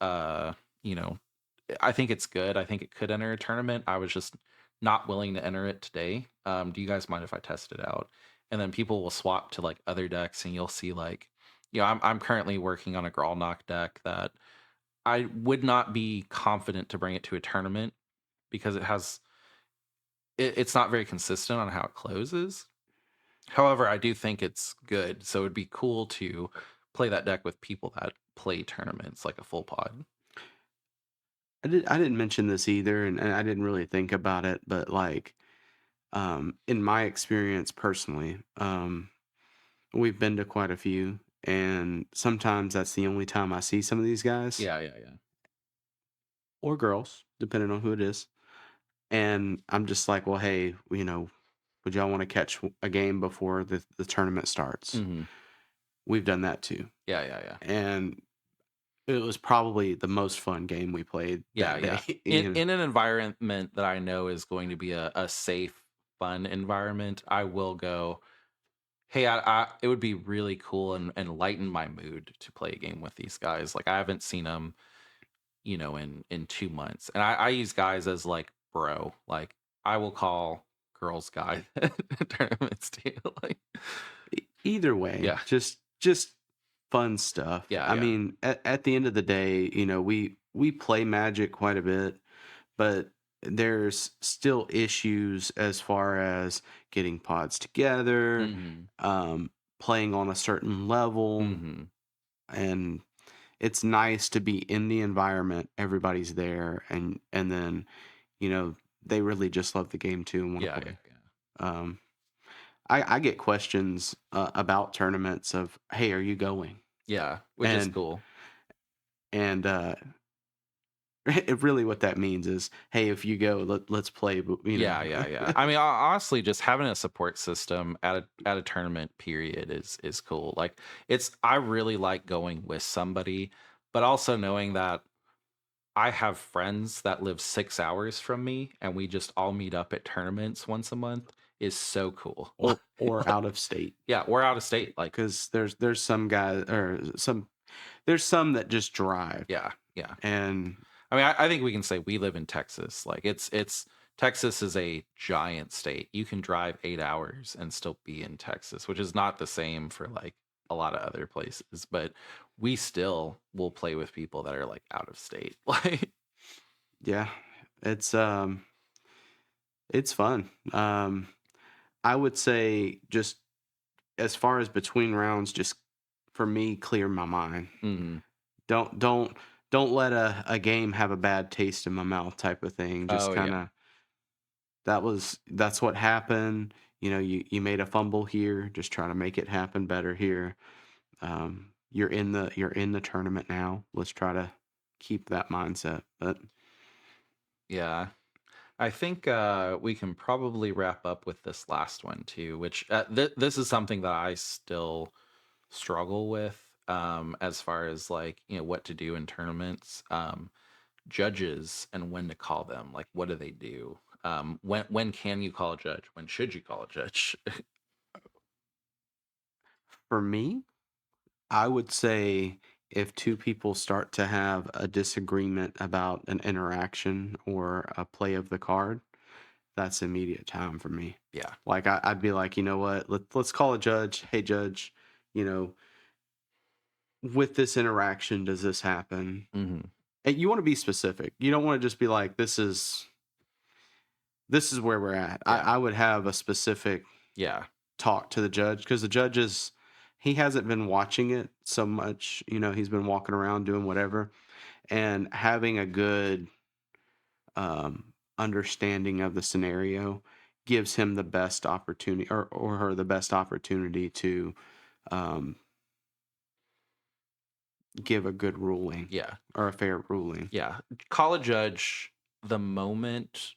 you know, I think it's good. I think it could enter a tournament. I was just not willing to enter it today. Do you guys mind if I test it out? And then people will swap to like other decks, and you'll see like, I'm currently working on a Gralnock deck that I would not be confident to bring it to a tournament because it's not very consistent on how it closes. However, I do think it's good, so it'd be cool to play that deck with people that play tournaments like a full pod. I didn't mention this either, and I didn't really think about it, but like, in my experience personally, we've been to quite a few, and sometimes that's the only time I see some of these guys Yeah, yeah, yeah. or girls, depending on who it is. And I'm just like, well, hey, would y'all want to catch a game before the tournament starts? Hmm. We've done that too. Yeah, yeah, yeah. And it was probably the most fun game we played Yeah, that yeah. day. In an environment that I know is going to be a safe, fun environment, I will go, "Hey, it would be really cool and lighten my mood to play a game with these guys." Like, I haven't seen them, in 2 months, and I use guys as, like, bro. Like, I will call girls guy tournaments too, like Either way, yeah. just fun stuff. Yeah, I yeah. mean, at the end of the day, we play Magic quite a bit, but there's still issues as far as getting pods together, Mhm. playing on a certain level, Mhm. and it's nice to be in the environment. Everybody's there, and then you know they really just love the game too and want to Yeah, yeah, play. yeah. Um, I get questions about tournaments of, "Hey, are you going?" Yeah, which is And cool. and really what that means is, "Hey, if you go, let's play." Yeah, yeah, yeah. I mean, honestly, just having a support system at a tournament period is cool. Like, I really like going with somebody, but also knowing that I have friends that live 6 hours from me, and we just all meet up at tournaments once a month is so cool. or Like, out of state, yeah, we're out of state. Like, because there's some guys or there's some that just drive, yeah, yeah. and I mean, I think we can say we live in Texas. Like, it's Texas is a giant state. You can drive 8 hours and still be in Texas, which is not the same for like a lot of other places. But we still will play with people that are like out of state. Like, yeah, it's it's fun. I would say just as far as between rounds, just for me, clear my mind. mhm. Don't don't don't let a game have a bad taste in my mouth type of thing. Just Oh kind yeah, of that's what happened. You made a fumble here. Just try to make it happen better here. You're in the tournament now. Let's try to keep that mindset. But yeah. I think we can probably wrap up with this last one too, which this is something that I still struggle with as far as like what to do in tournaments. Judges and when to call them. Like, what do they do? When can you call a judge? When should you call a judge? for me, I would say if two people start to have a disagreement about an interaction or a play of the card, that's immediate time for me. Yeah. Like I'd be like, you know what? Let's call a judge. Hey, judge, you know, with this interaction, does this happen? Hmm. And you want to be specific. You don't want to just be like, this is where we're at. Yeah. I would have a specific Yeah. talk to the judge because the judge is he hasn't been watching it so much. He's been walking around doing whatever, and having a good understanding of the scenario gives him the best opportunity or her the best opportunity to um, give a good ruling Yeah. or a fair ruling. Yeah. Call a judge the moment.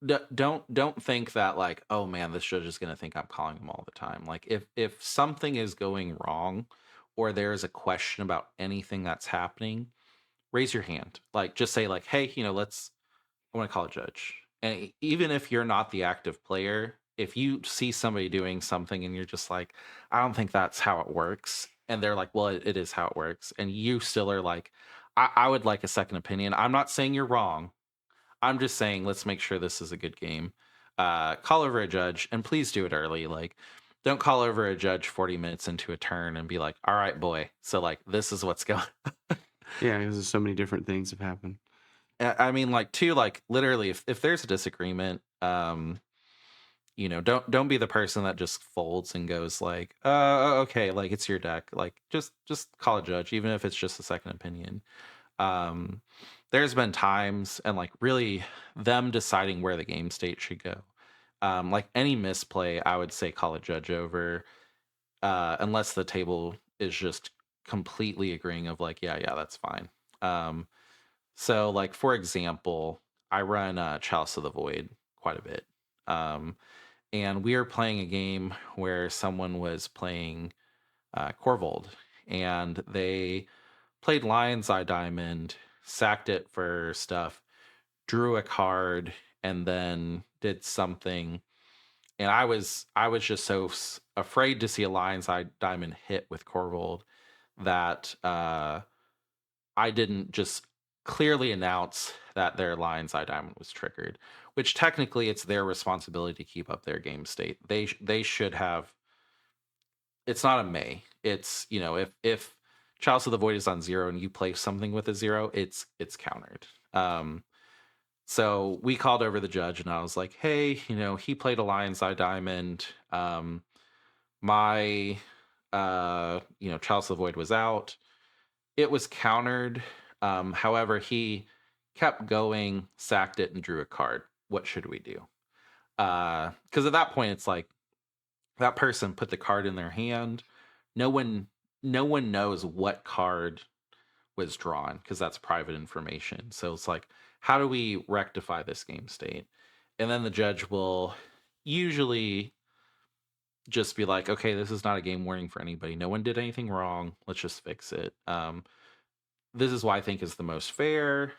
Don't think that like, oh man, this judge is going to think I'm calling him all the time. Like, if something is going wrong or there is a question about anything that's happening, raise your hand. Like, just say like, hey, I want to call a judge. And even if you're not the active player, if you see somebody doing something and you're just like, I don't think that's how it works, and they're like, well, it is how it works, and you still are like, I would like a second opinion. I'm not saying you're wrong. I'm just saying let's make sure this is a good game. Call over a judge, and please do it early. Like, don't call over a judge 40 minutes into a turn and be like, all right, boy. So like, this is what's going. Yeah, because there's so many different things have happened. I mean, like, too, like, literally, if there's a disagreement, don't be the person that just folds and goes like, okay, like it's your deck. Like, just call a judge, even if it's just a second opinion. Um, there's been times and like really them deciding where the game state should go. Like any misplay, I would say call a judge over, unless the table is just completely agreeing of like, yeah, that's fine. Um, so, like, for example, I run Chalice of the Void quite a bit. Um, and we were playing a game where someone was playing Corvold, and they played Lion's Eye Diamond, sacked it for stuff, drew a card, and then did something. And I was just so afraid to see a Lion's Eye Diamond hit with Corvold that I didn't just clearly announce that their Lion's Eye Diamond was triggered, which technically it's their responsibility to keep up their game state. They should have. It's not a may. It's, if Chalice of the Void is on 0 and you play something with a 0, it's countered. So we called over the judge and I was like, hey, he played a Lion's Eye Diamond. My Chalice of the Void was out. It was countered. However, he kept going, sacked it, and drew a card. What should we do? Because at that point, it's like that person put the card in their hand. No one, no one knows what card was drawn because that's private information. So it's like, how do we rectify this game state? And then the judge will usually just be like, okay, this is not a game warning for anybody. No one did anything wrong. Let's just fix it. This is why I think is the most fair.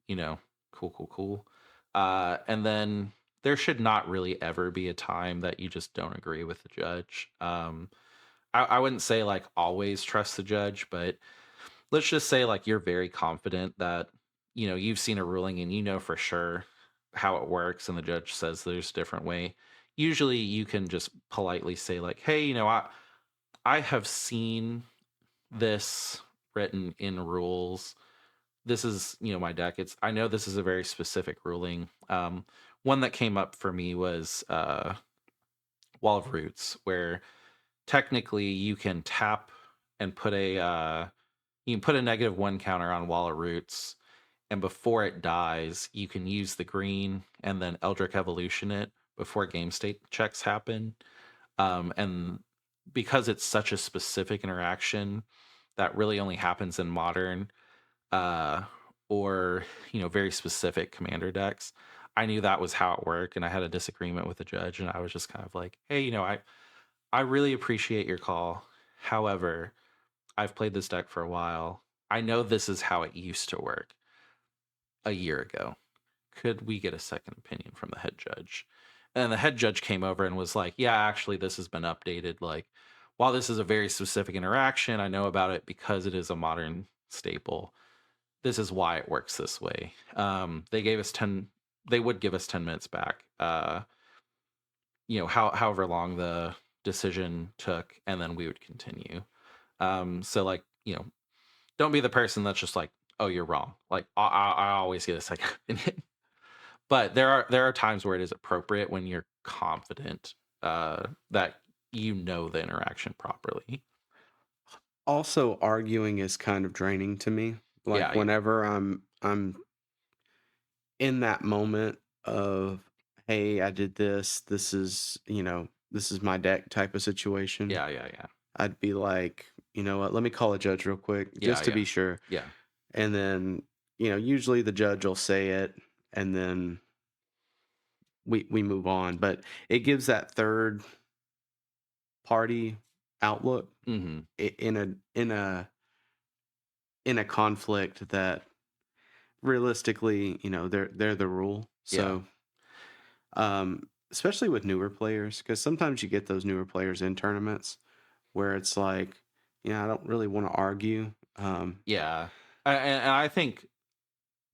You know, cool. And then there should not really ever be a time that you just don't agree with the judge. I wouldn't say like always trust the judge, but let's just say like you're very confident that you've seen a ruling and for sure how it works, and the judge says there's a different way. Usually, you can just politely say like, "Hey, I have seen this written in rules. This is, my deck. I know this is a very specific ruling. One that came up for me was Wall of Roots, where technically you can tap and put a -1 counter on Wall of Roots, and before it dies, you can use the green and then Eldritch Evolution it before game state checks happen. And because it's such a specific interaction that really only happens in modern, uh, or very specific commander decks, I knew that was how it worked, and I had a disagreement with the judge, and I was just kind of like, hey, I really appreciate your call. However, I've played this deck for a while. I know this is how it used to work a year ago. Could we get a second opinion from the head judge? And the head judge came over and was like, yeah, actually, this has been updated. Like, while this is a very specific interaction, I know about it because it is a modern staple. This is why it works this way. They would give us 10 minutes back. However long the decision took, and then we would continue. So like, don't be the person that's just like, oh, you're wrong. Like I always get a second opinion. But there are times where it is appropriate when you're confident that the interaction properly. Also, arguing is kind of draining to me. Like Yeah. whenever I'm in that moment of, hey, I did this. This is my deck type of situation. Yeah. I'd be like, you know what? Let me call a judge real quick just to be sure. Yeah. And then, usually the judge will say it, and then we move on. But it gives that third party outlook Hmm. in a conflict that realistically, they're the rule. Yeah. So, especially with newer players, because sometimes you get those newer players in tournaments where it's like, I don't really want to argue. Yeah. And I think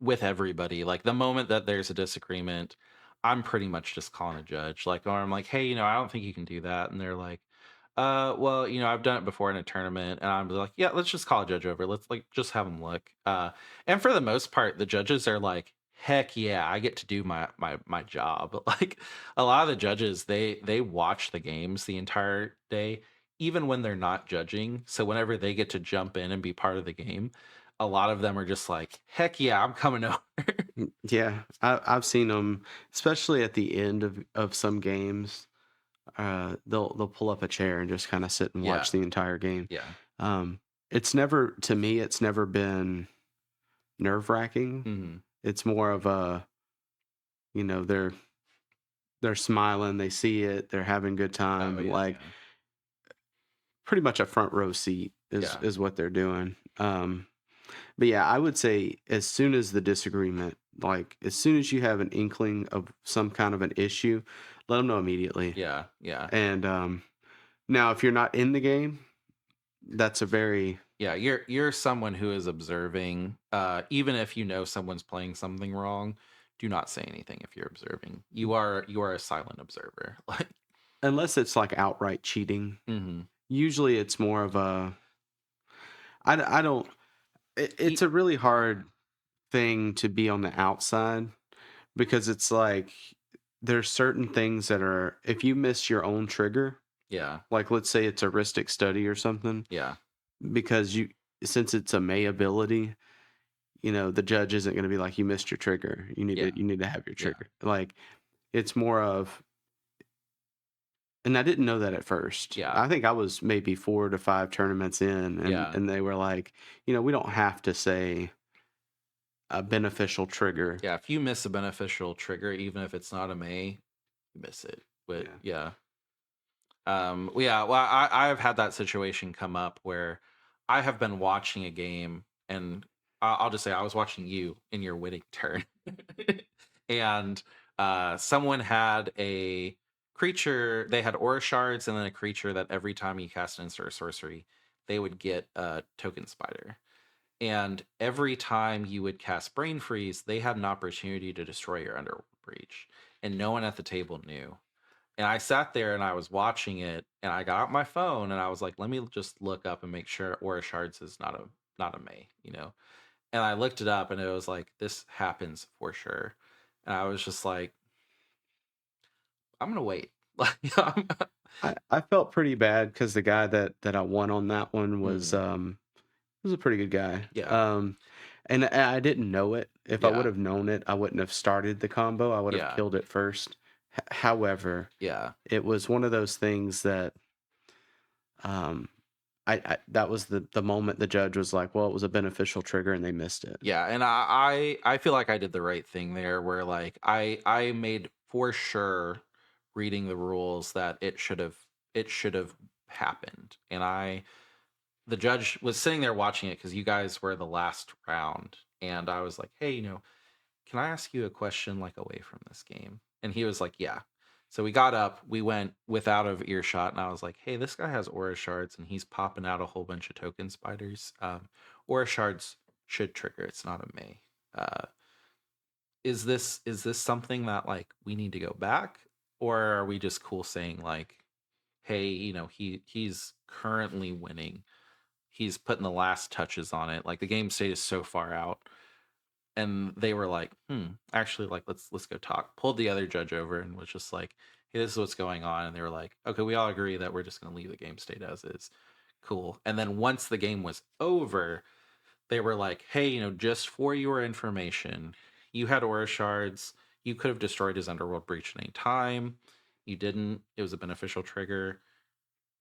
with everybody, like the moment that there's a disagreement, I'm pretty much just calling a judge. Like, or I'm like, hey, I don't think you can do that. And they're like, well, I've done it before in a tournament. And I'm like, yeah, let's just call a judge over. Let's like just have them look. And for the most part, the judges are like, heck yeah, I get to do my job. Like a lot of the judges, they watch the games the entire day, even when they're not judging. So whenever they get to jump in and be part of the game, a lot of them are just like, heck yeah, I'm coming over. Yeah, I've seen them, especially at the end of some games. They'll pull up a chair and just kind of sit and Yeah. watch the entire game. Yeah. It's never, to me, it's never been nerve wracking. Hmm. It's more of a, they're smiling, they see it, they're having a good time, Oh, yeah. like pretty much a front row seat is Yeah. is what they're doing. But yeah, I would say as soon as the disagreement, like as soon as you have an inkling of some kind of an issue, let them know immediately. Yeah, yeah. And now, if you're not in the game, that's a very Yeah, you're someone who is observing, even if you know someone's playing something wrong, do not say anything if you're observing. You are a silent observer. Like, unless it's like outright cheating. mhm. Usually, it's more of a I don't. It's E- a really hard thing to be on the outside because it's like there's certain things that are if you miss your own trigger, yeah, like let's say it's a heuristic study or something, yeah, because you since it's a may ability, the judge isn't going to be like you missed your trigger. yeah, You need to have your yeah, trigger. Like it's more of and I didn't know that at first. yeah, I think I was maybe 4 to 5 tournaments in yeah, and they were like, we don't have to say a beneficial trigger. yeah. If you miss a beneficial trigger, even if it's not a May, you miss it. But Yeah. yeah, well, yeah. Well, I've had that situation come up where I have been watching a game, and I'll just say I was watching you in your winning turn, and someone had a creature. They had aura shards, and then a creature that every time you cast an instant or sorcery, they would get a token spider. And every time you would cast Brain Freeze, they had an opportunity to destroy your Underworld Breach, and no one at the table knew. And I sat there and I was watching it, and I got out my phone and I was like, let me just look up and make sure Aura Shards is not a May. And I looked it up and it was like, this happens for sure. And I was just like, I'm gonna wait. Like, I felt pretty bad because the guy that I won on that one mhm. was a pretty good guy. Yeah, And I didn't know it. If I would yeah, have known it, I wouldn't have started the combo. I would have yeah, killed it first. However, yeah, it was one of those things that um I that was the moment the judge was like, well, it was a beneficial trigger and they missed it. yeah. And I feel like I did the right thing there, where like I made for sure reading the rules that it should have happened, and the judge was sitting there watching it because you guys were the last round, and I was like, hey, can I ask you a question, like, away from this game? And he was like, yeah. So we got up, we went without of earshot, and I was like, hey, this guy has aura shards and he's popping out a whole bunch of token spiders. Aura shards should trigger, it's not a May. uh is this something that, like, we need to go back, or are we just cool saying, like, hey, he's currently winning, he's putting the last touches on it. Like, the game state is so far out. And they were like, actually, like, let's go talk. Pulled the other judge over and was just like, hey, this is what's going on. And they were like, okay, we all agree that we're just gonna leave the game state as is. Cool. And then once the game was over, they were like, hey, just for your information, you had aura shards. You could have destroyed his underworld breach at any time. You didn't. It was a beneficial trigger.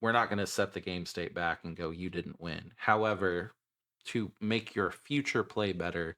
We're not going to set the game state back and go, you didn't win. However, to make your future play better,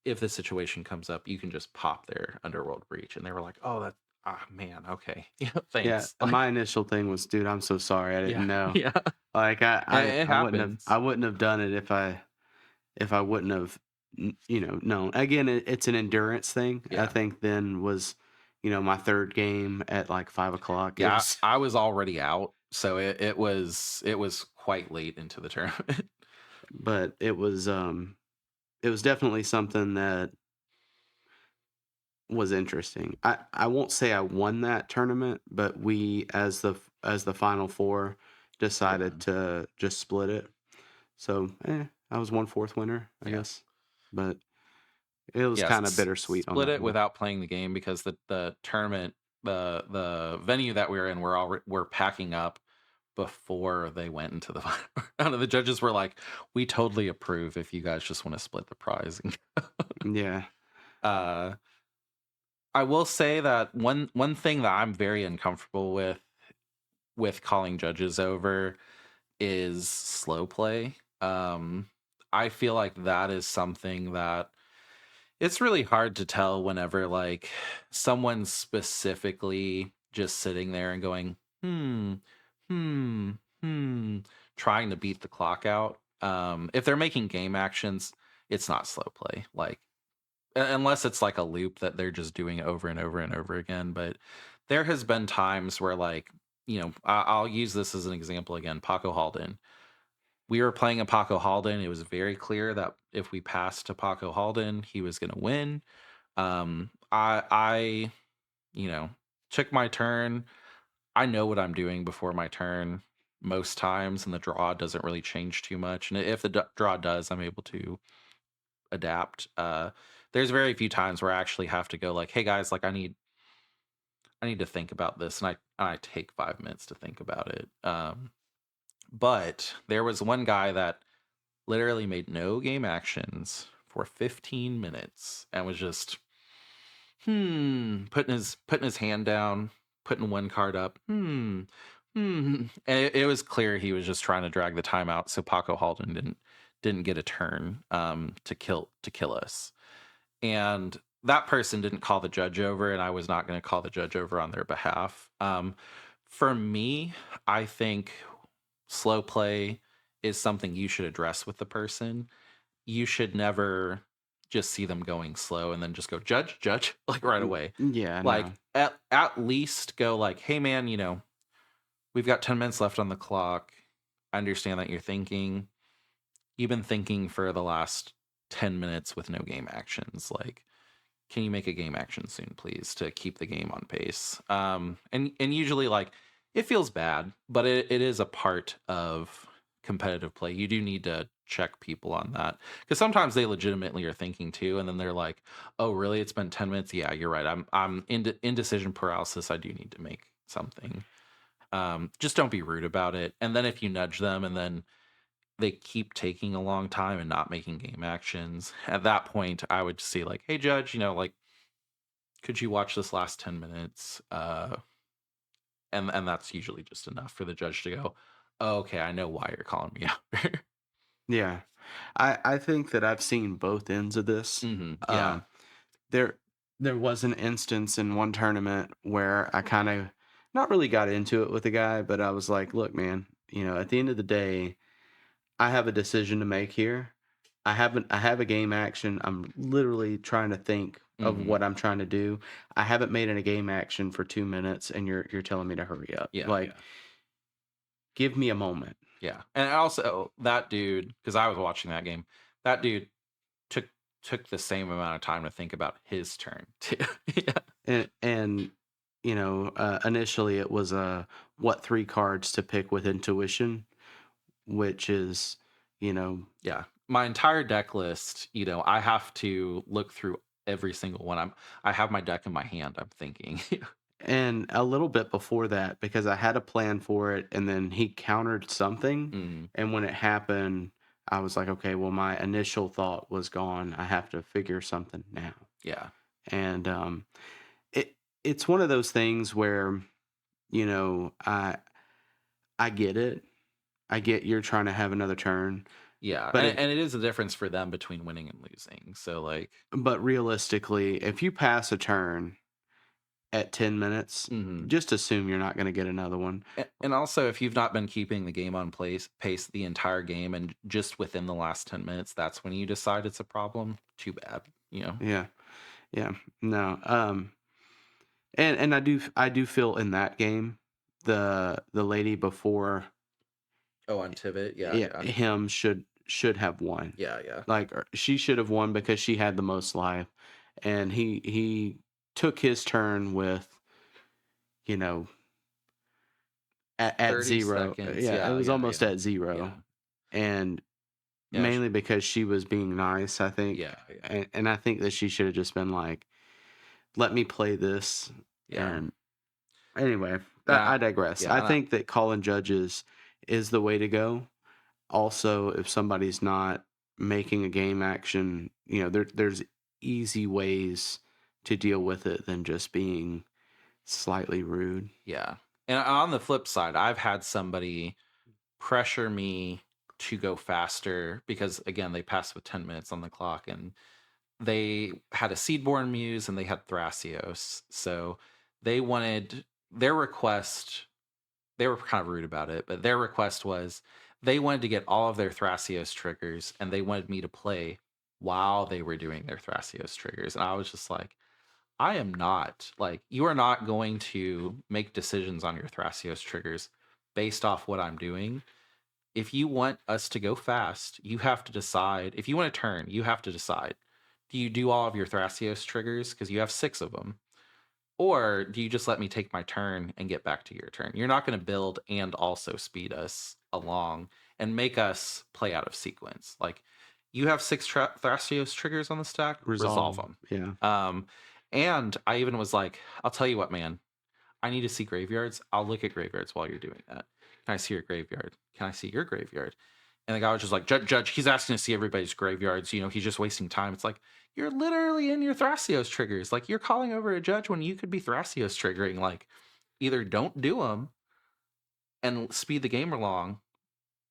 if the situation comes up, you can just pop their underworld breach. And they were like, oh, that, ah, man, okay. Yeah, Yeah, thanks. my initial thing was, dude, I'm so sorry. I Yeah, didn't know. yeah. Like It I happens. wouldn't have done it if I wouldn't have known. Again, it's an endurance thing. I Yeah. think then was my third game at like 5 o'clock. It Yeah, was I was already out. So it was quite late into the tournament. but it was definitely something that was interesting. I won't say I won that tournament, but we as the final four Yeah. decided to just split it. So, I was 1/4 winner, I Yeah. guess. But it was Yes, kind of bittersweet on split that it one. without playing the game because the tournament, the venue that we were in, we're packing up before they went into the final round. And the judges were like, "We totally approve if you guys just want to split the prize." Yeah. uh, I will say that one thing that I'm very uncomfortable with calling judges over is slow play. I feel like that is something that it's really hard to tell whenever, like, someone's specifically just sitting there and going, hmm, hmm, trying to beat the clock out. If they're making game actions, it's not slow play. Like unless it's like a loop that they're just doing over and over and over again. But there has been times where like, I'll use this as an example again, Paco Halden. We were playing a Paco Halden. It was very clear that if we passed to Paco Halden, he was going to win. I, took my turn. I know what I'm doing before my turn most times, and the draw doesn't really change too much. And if the draw does, I'm able to adapt. There's very few times where I actually have to go like, "Hey guys, like I need to think about this," and I take 5 minutes to think about it. But there was one guy that literally made no game actions for 15 minutes and was just putting his hand down, putting one card up. And it was clear he was just trying to drag the time out so Paco Halden didn't get a turn to kill us. And that person didn't call the judge over, and I was not going to call the judge over on their behalf. For me, I think slow play is something you should address with the person. You should never just see them going slow and then just go judge, judge, like right away. Yeah, Like no. at least go like, hey man, we've got 10 minutes left on the clock. I understand that you've been thinking for the last 10 minutes with no game actions. Like, can you make a game action soon, please, to keep the game on pace? And usually like it feels bad, but it is a part of competitive play. You do need to check people on that because sometimes they legitimately are thinking too, and then they're like, "Oh, really? It's been 10 minutes. Yeah, you're right. I'm indecision paralysis. I do need to make something." Just don't be rude about it. And then if you nudge them, and then they keep taking a long time and not making game actions, at that point, I would see like, "Hey, judge, like." Could you watch this last 10 minutes? And that's usually just enough for the judge to go, oh, okay, I know why you're calling me out. Yeah. I think that I've seen both ends of this. Yeah. There there was an instance in one tournament where I kind of not really got into it with the guy, but I was like, "Look, man, at the end of the day, I have a decision to make here. I have a game action. I'm literally trying to think of hmm what I'm trying to do. I haven't made it a game action for 2 minutes and you're telling me to hurry up. Yeah. Like, Yeah. give me a moment." Yeah. And also that dude, because I was watching that game, that dude took took the same amount of time to think about his turn too. Yeah. And initially it was what 3 cards to pick with intuition, which is, you know, Yeah. My entire deck list, I have to look through every single one. I have my deck in my hand. I'm thinking. and a little bit before that because I had a plan for it and then he countered something, Mhm. and when it happened, I was like, okay, well my initial thought was gone. I have to figure something now. Yeah. And it's one of those things where, you know, I get it. I get you're trying to have another turn, Yeah, but and it is a difference for them between winning and losing. So like, realistically, if you pass a turn at 10 minutes, mhm. just assume you're not going to get another one. And also if you've not been keeping the game on pace the entire game, and just within the last 10 minutes, that's when you decide it's a problem. Too bad, Yeah. Yeah. No. And I do feel in that game the lady before, Oh, on Tivit, yeah, yeah, yeah, him should have won. yeah, yeah. Like she should have won because she had the most life, and he took his turn with, you know, at 30 zero. seconds, Yeah, it yeah, was yeah, almost yeah, at zero, yeah, and yeah, mainly because she was being nice, I think, yeah, yeah, and I think that she should have just been like, "Let me play this." yeah, And anyway, that yeah, I digress. yeah, I and I, think that calling judges is the way to go. Also, if somebody's not making a game action, there's easy ways to deal with it than just being slightly rude. yeah. And on the flip side, I've had somebody pressure me to go faster because again, they passed with 10 minutes on the clock, and they had a Seedborn Muse and they had Thrasios. So they wanted their request, they were kind of rude about it, but their request was they wanted to get all of their Thrasios triggers and they wanted me to play while they were doing their Thrasios triggers. And I was just like, I am not like, you are not going to make decisions on your Thrasios triggers based off what I'm doing. If you want us to go fast, you have to decide. If you want to turn, you have to decide. Do you do all of your Thrasios triggers? Because you have 6 of them. Or do you just let me take my turn and get back to your turn? You're not going to build and also speed us along and make us play out of sequence. Like, you have 6 Thrasios triggers on the stack, resolve them. Yeah. And I even was like, I'll tell you what, man, I need to see graveyards. I'll look at graveyards while you're doing that. Can I see your graveyard? Can I see your graveyard? And the guy was just like, Judge, he's asking to see everybody's graveyards. You know, he's just wasting time. It's like, you're literally in your Thrasios triggers. Like, you're calling over a judge when you could be Thrasios triggering. Like, either don't do them and speed the game along,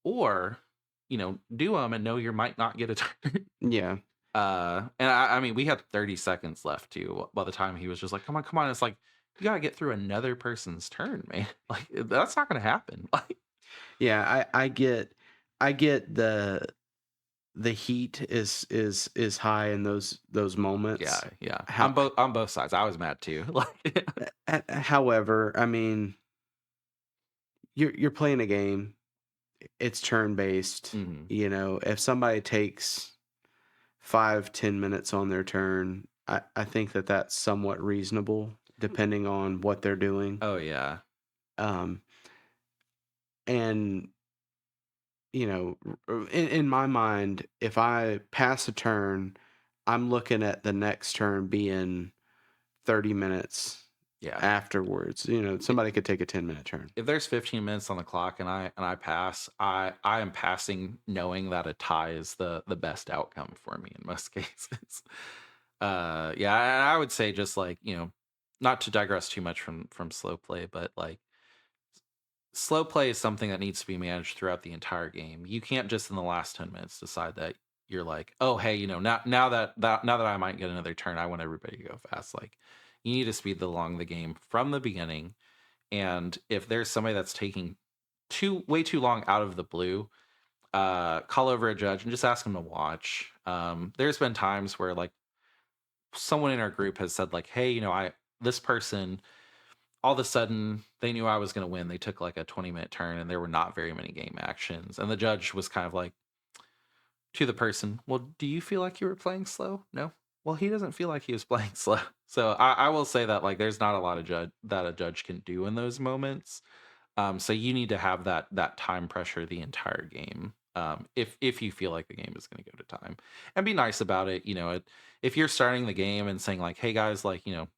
or, you know, do them and know you might not get a turn. Yeah. And I mean, we had 30 seconds left too by the time he was just like, come on. It's like, you gotta get through another person's turn, man. Like, that's not gonna happen. Like, Yeah, I get the heat is high in those moments. yeah. How, On both sides. I was mad too. Like, however, I mean, you're playing a game. It's turn based. mhm. You know, if somebody takes 5-10 minutes on their turn, I think that's somewhat reasonable depending on what they're doing. Oh yeah. Um, and you know, in my mind, if I pass a turn, I'm looking at the next turn being 30 minutes Yeah. afterwards. You know, somebody could take a 10-minute turn. If there's 15 minutes on the clock and I pass, I am passing knowing that a tie is the best outcome for me in most cases. Yeah, and I would say, just like, you know, not to digress too much from slow play, but like, slow play is something that needs to be managed throughout the entire game. You can't just in the last 10 minutes decide that you're like, oh hey, you know, now that I might get another turn, I want everybody to go fast. Like, you need to speed along the game from the beginning. And if there's somebody that's taking way too long out of the blue, call over a judge and just ask them to watch. There's been times where, like, someone in our group has said like, hey, you know, this person, all of a sudden they knew I was going to win. They took like a 20-minute turn and there were not very many game actions. And the judge was kind of like, to the person, well, do you feel like you were playing slow? No. Well, he doesn't feel like he was playing slow. So I will say that, like, there's not a lot of that a judge can do in those moments. So you need to have that time pressure the entire game. If you feel like the game is going to go to time, and be nice about it. You know, if you're starting the game and saying like, hey guys, like, you know,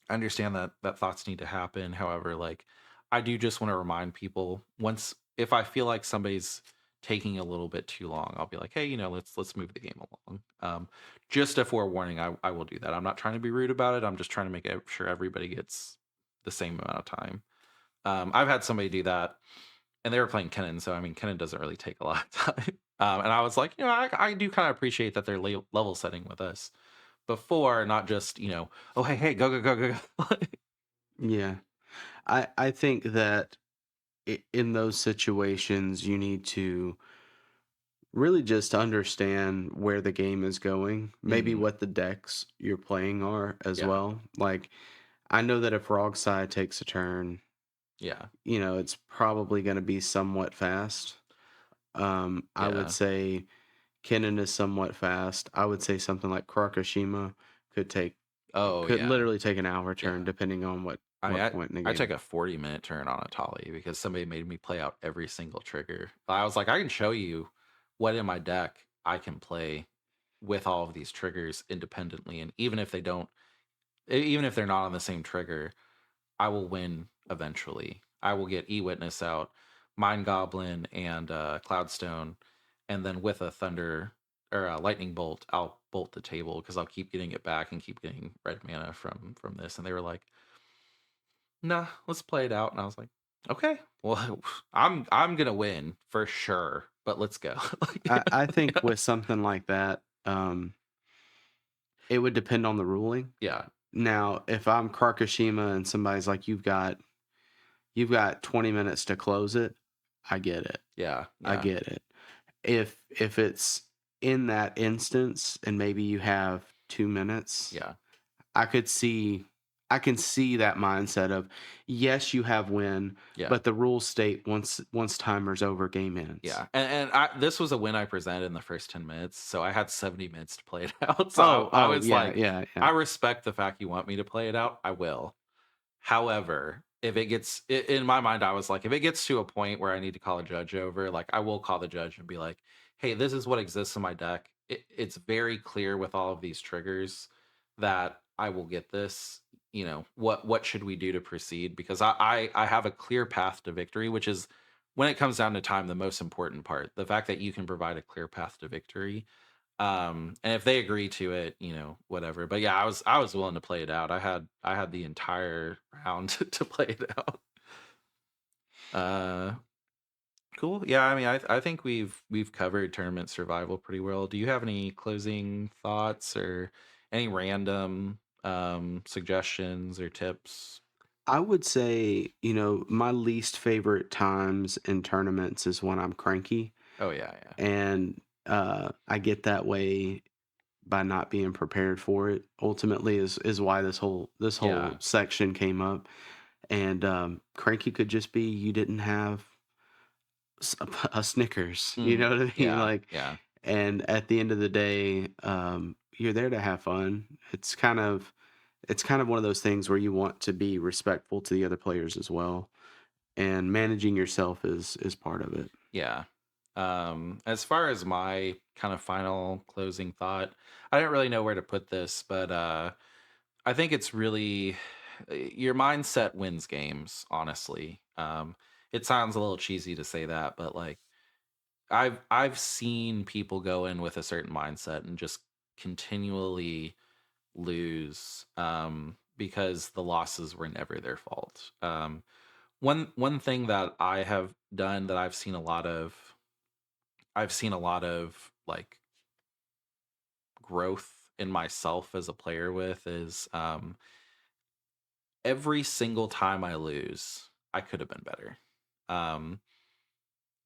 I understand that thoughts need to happen. However, like, I do just want to remind people, once, if I feel like somebody's taking a little bit too long, I'll be like, hey, you know, let's move the game along. Just a forewarning, I will do that. I'm not trying to be rude about it. I'm just trying to make sure everybody gets the same amount of time. I've had somebody do that, and they were playing Kennen, so I mean, Kennen doesn't really take a lot of time. And I was like, you know, I do kind of appreciate that they're level setting with us before, not just, you know, oh hey, go. Yeah. I think that in those situations, you need to really just understand where the game is going, maybe Mhm. what the decks you're playing are as Yeah, well. Like, I know that if Frog Side takes a turn, yeah, you know, it's probably going to be somewhat fast. I would yeah. say Kennen is somewhat fast. I would say something like Krakashima could take Oh could yeah, literally take an hour turn yeah. depending on I mean, what point in the I took game. a 40-minute turn on a Tali because somebody made me play out every single trigger. I was like, I can show you what in my deck I can play with all of these triggers independently, and even if they don't, even if they're not on the same trigger, I will win eventually. I will get E-Witness out, Mind Goblin, and Cloudstone, and then with a Thunder or a Lightning Bolt, I'll bolt the table because I'll keep getting it back and keep getting red mana from this. And they were like, "Nah, let's play it out." And I was like, "Okay, well, I'm gonna win for sure, but let's go." I think with something like that, it would depend on the ruling. Yeah, Now, if I'm Krakashima and somebody's like, you've got 20 minutes to close it, I get it. yeah, I yeah, get it. If it's in that instance, and maybe you have 2 minutes, Yeah. I could see I can see that mindset of, yes, you have win, Yeah. but the rules state once timer's over, game ends. Yeah. And this was a win I presented in the first 10 minutes. So I had 70 minutes to play it out. So I Oh, was yeah, like, yeah, I yeah. respect the fact you want me to play it out. I will. However, if it gets in my mind, I was like, if it gets to a point where I need to call a judge over, like I will call the judge and be like, hey, this is what exists in my deck. It's very clear with all of these triggers that I will get this. What should we do to proceed? Because I have a clear path to victory, which is when it comes down to time, the most important part. The fact that you can provide a clear path to victory, and if they agree to it, whatever. But yeah, I was willing to play it out. I had the entire round to play it out. Uh cool. Yeah, I mean I think we've covered tournament survival pretty well. Do you have any closing thoughts or any random suggestions or tips? I would say, my least favorite times in tournaments is when I'm cranky, Oh yeah, yeah. and I get that way by not being prepared for it. Ultimately, is why this whole Yeah. section came up. And cranky could just be you didn't have a Snickers. You Mhm. know what I mean? Yeah, Like, yeah. and at the end of the day, you're there to have fun. It's kind of one of those things where you want to be respectful to the other players as well, and managing yourself is part of it. Yeah. As far as my kind of final closing thought, I didn't really know where to put this, but I think it's really your mindset wins games, honestly. It sounds a little cheesy to say that, but like I've seen people go in with a certain mindset and just continually lose because the losses were never their fault. One thing that I have done that I've seen a lot of like growth in myself as a player with is every single time I lose, I could have been better. Um,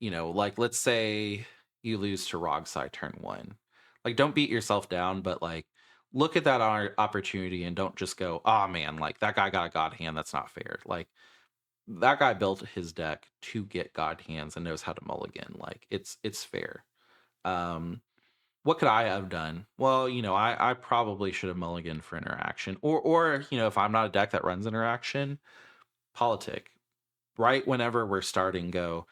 like let's say you lose to Rogsai turn one. Like don't beat yourself down, but like look at that opportunity and don't just go, oh man, like that guy got a god hand. That's not fair. Like that guy built his deck to get god hands and knows how to mulligan. Like it's fair. Um, what could I have done? Well, I probably should have mulliganed for interaction. Or, if I'm not a deck that runs interaction, politic. Right whenever we're starting, go,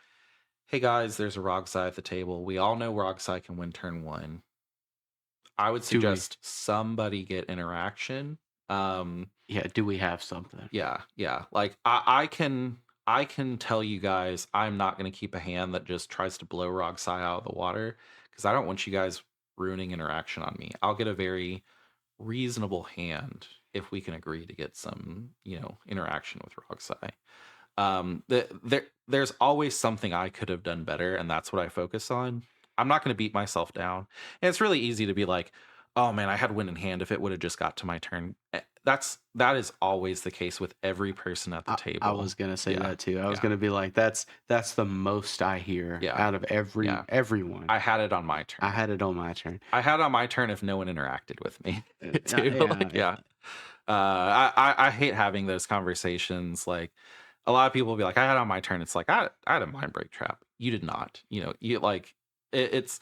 hey guys, there's a Rogsai at the table. We all know Rogsai can win turn one. I would Do we? suggest somebody get interaction. Um, Yeah. Do we have something? yeah, yeah. Like I can tell you guys I'm not gonna keep a hand that just tries to blow Rogsai out of the water because I don't want you guys ruining interaction on me. I'll get a very reasonable hand if we can agree to get some, interaction with Rogsai. There's always something I could have done better, and that's what I focus on. I'm not going to beat myself down. And it's really easy to be like, "Oh man, I had win in hand if it would have just got to my turn." That is always the case with every person at the I table. was gonna say Yeah, that too. I was yeah, gonna be like, that's the most I hear yeah, out of yeah. everyone. I had it on my I turn. had it on my turn. I had it on my turn if no one interacted with me too. Yeah, Like, yeah. yeah. I hate having those conversations. Like a lot of people will be like, I had on my turn. It's like I had a mind break trap. You did not. You like it's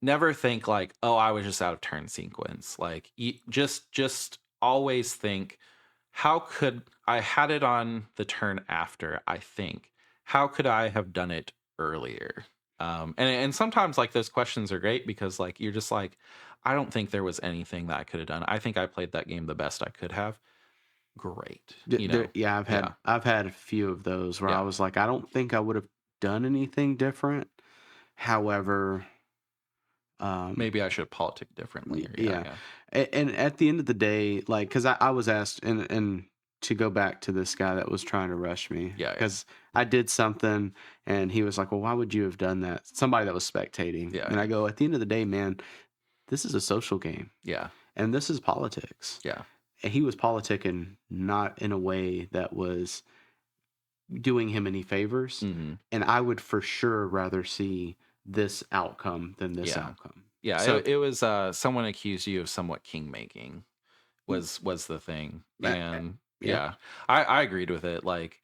never think like, oh, I was just out of turn sequence. Like you just always think, how could I had it on the turn after, I think. How could I have done it earlier? And sometimes like those questions are great because like you're just like, I don't think there was anything that I could have done. I think I played that game the best I could have. Great. Yeah, Yeah. I've had a few of those where I Yeah. was like, I don't think I would have done anything different. However, um, Maybe I should politic differently or yeah, yeah, yeah. and at the end of the day, like, because I was asked, and to go back to this guy that was trying to rush me, Yeah, yeah. because I did something, and he was like, "Well, why would you have done that?" Somebody that was spectating, Yeah, and I yeah. go, at the end of the day, man, this is a social game, Yeah. and this is politics. Yeah. And he was politicking not in a way that was doing him any favors, Mhm. and I would for sure rather see this outcome than this Yeah. outcome. Yeah, So, it was someone accused you of somewhat king making mm, was the thing. eh, And yeah, yeah, I agreed with it. Like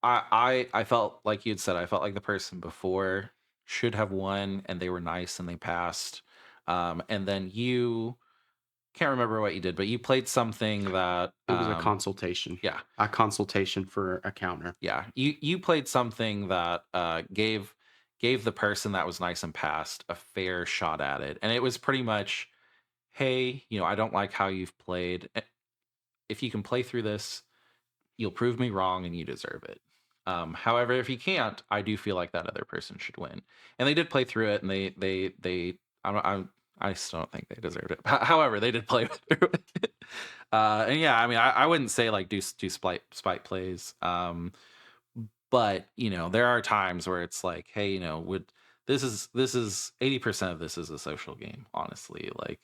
I felt like you'd said, I felt like the person before should have won and they were nice and they passed. And then you can't remember what you did, but you played something that it was yeah, a consultation for a counter. yeah. You played something that gave the person that was nice and passed a fair shot at it. And it was pretty much, hey, I don't like how you've played. If you can play through this, you'll prove me wrong and you deserve it. However, if you can't, I do feel like that other person should win. And they did play through it, and they I still don't think they deserved it. However, they did play through it. And yeah, I mean, I wouldn't say like do spite plays. But there are times where it's like, hey, would this is 80% of this is a social game, honestly. Like,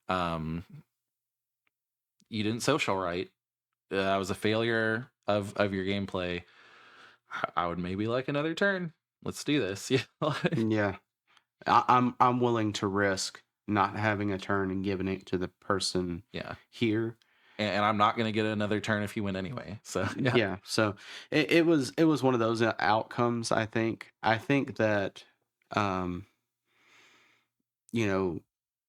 um, you didn't social right. That was a failure of your gameplay. I would maybe like another turn. Let's do this. Yeah. Yeah, I'm willing to risk not having a turn and giving it to the person Yeah. here. And I'm not going to get another turn if you win anyway. So, yeah. Yeah, so it was one of those outcomes. I think that um, you know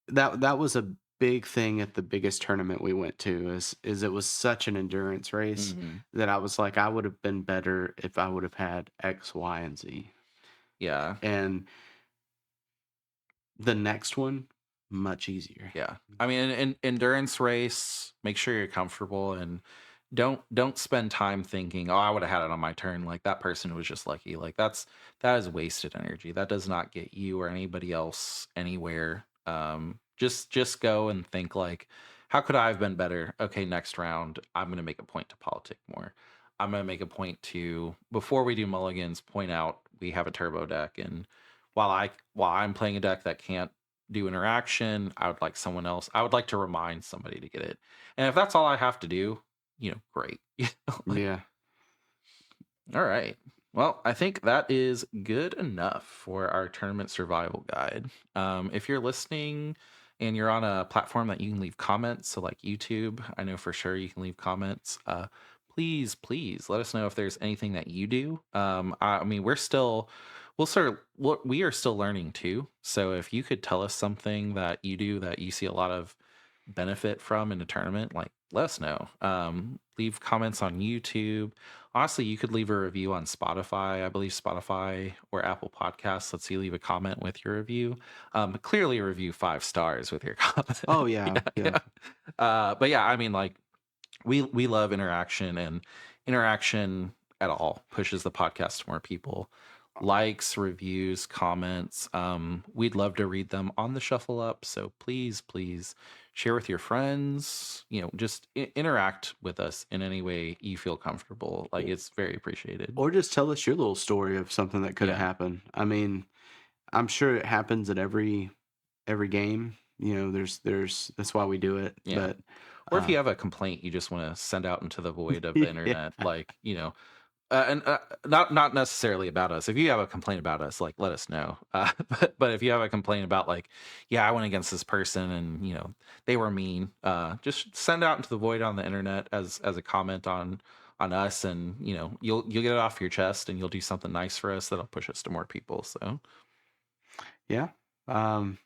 that was a big thing at the biggest tournament we went to. Is it was such an endurance race Hmm. that I was like, I would have been better if I would have had X, Y, and Z. Yeah. And the next one, much easier. Yeah. I mean, in endurance race, make sure you're comfortable and don't spend time thinking, "Oh, I would have had it on my turn." Like that person was just lucky. Like that is wasted energy. That does not get you or anybody else anywhere. Just go and think like, how could I have been better? Okay, next round, I'm going to make a point to politic more. I'm going to make a point to, before we do mulligans, point out we have a turbo deck, and while I'm playing a deck that can't do interaction, I would like someone else. I would like to remind somebody to get it. And if that's all I have to do, great. Like, Yeah. all right. Well, I think that is good enough for our tournament survival guide. If you're listening and you're on a platform that you can leave comments, so like YouTube, I know for sure you can leave comments. Please let us know if there's anything that you do. I mean, we are still learning too. So if you could tell us something that you do that you see a lot of benefit from in a tournament, like let us know. Leave comments on YouTube. Honestly, you could leave a review on Spotify. I believe Spotify or Apple Podcasts lets you leave a comment with your review. Clearly review 5 stars with your comment. Oh yeah, Yeah, yeah. yeah. But yeah, I mean, like we love interaction, and interaction at all pushes the podcast to more people. Likes, reviews, comments, we'd love to read them on the shuffle up, so please share with your friends, just interact with us in any way you feel comfortable. Like, it's very appreciated. Or just tell us your little story of something that could have Yeah. happened. I mean, I'm sure it happens at every game. There's that's why we do it. Yeah. But Or if uh you have a complaint you just want to send out into the void of the yeah. internet, like, and not necessarily about us. If you have a complaint about us, like, let us know. But if you have a complaint about, like, yeah, I went against this person and they were mean, just send out into the void on the internet as a comment on us, and you'll get it off your chest and you'll do something nice for us that'll push us to more people. So Yeah. Um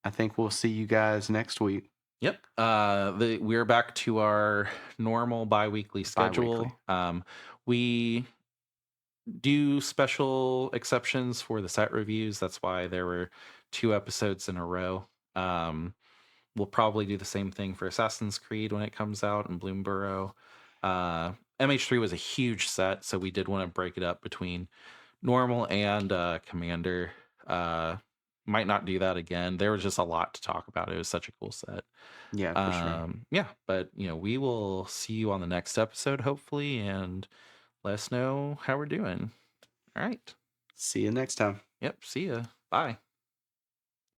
I think we'll see you guys next week. yep. We're back to our normal bi-weekly Bi-weekly. schedule. We do special exceptions for the set reviews. That's why there were 2 episodes in a row. Um, we'll probably do the same thing for Assassin's Creed when it comes out in Bloomborough. MH3 was a huge set, so we did want to break it up between normal and Commander. Uh, might not do that again. There was just a lot to talk about. It was such a cool set. Yeah, for sure. Yeah, but we will see you on the next episode, hopefully, and let us know how we're doing. All right. See you next time. Yep. See ya. Bye.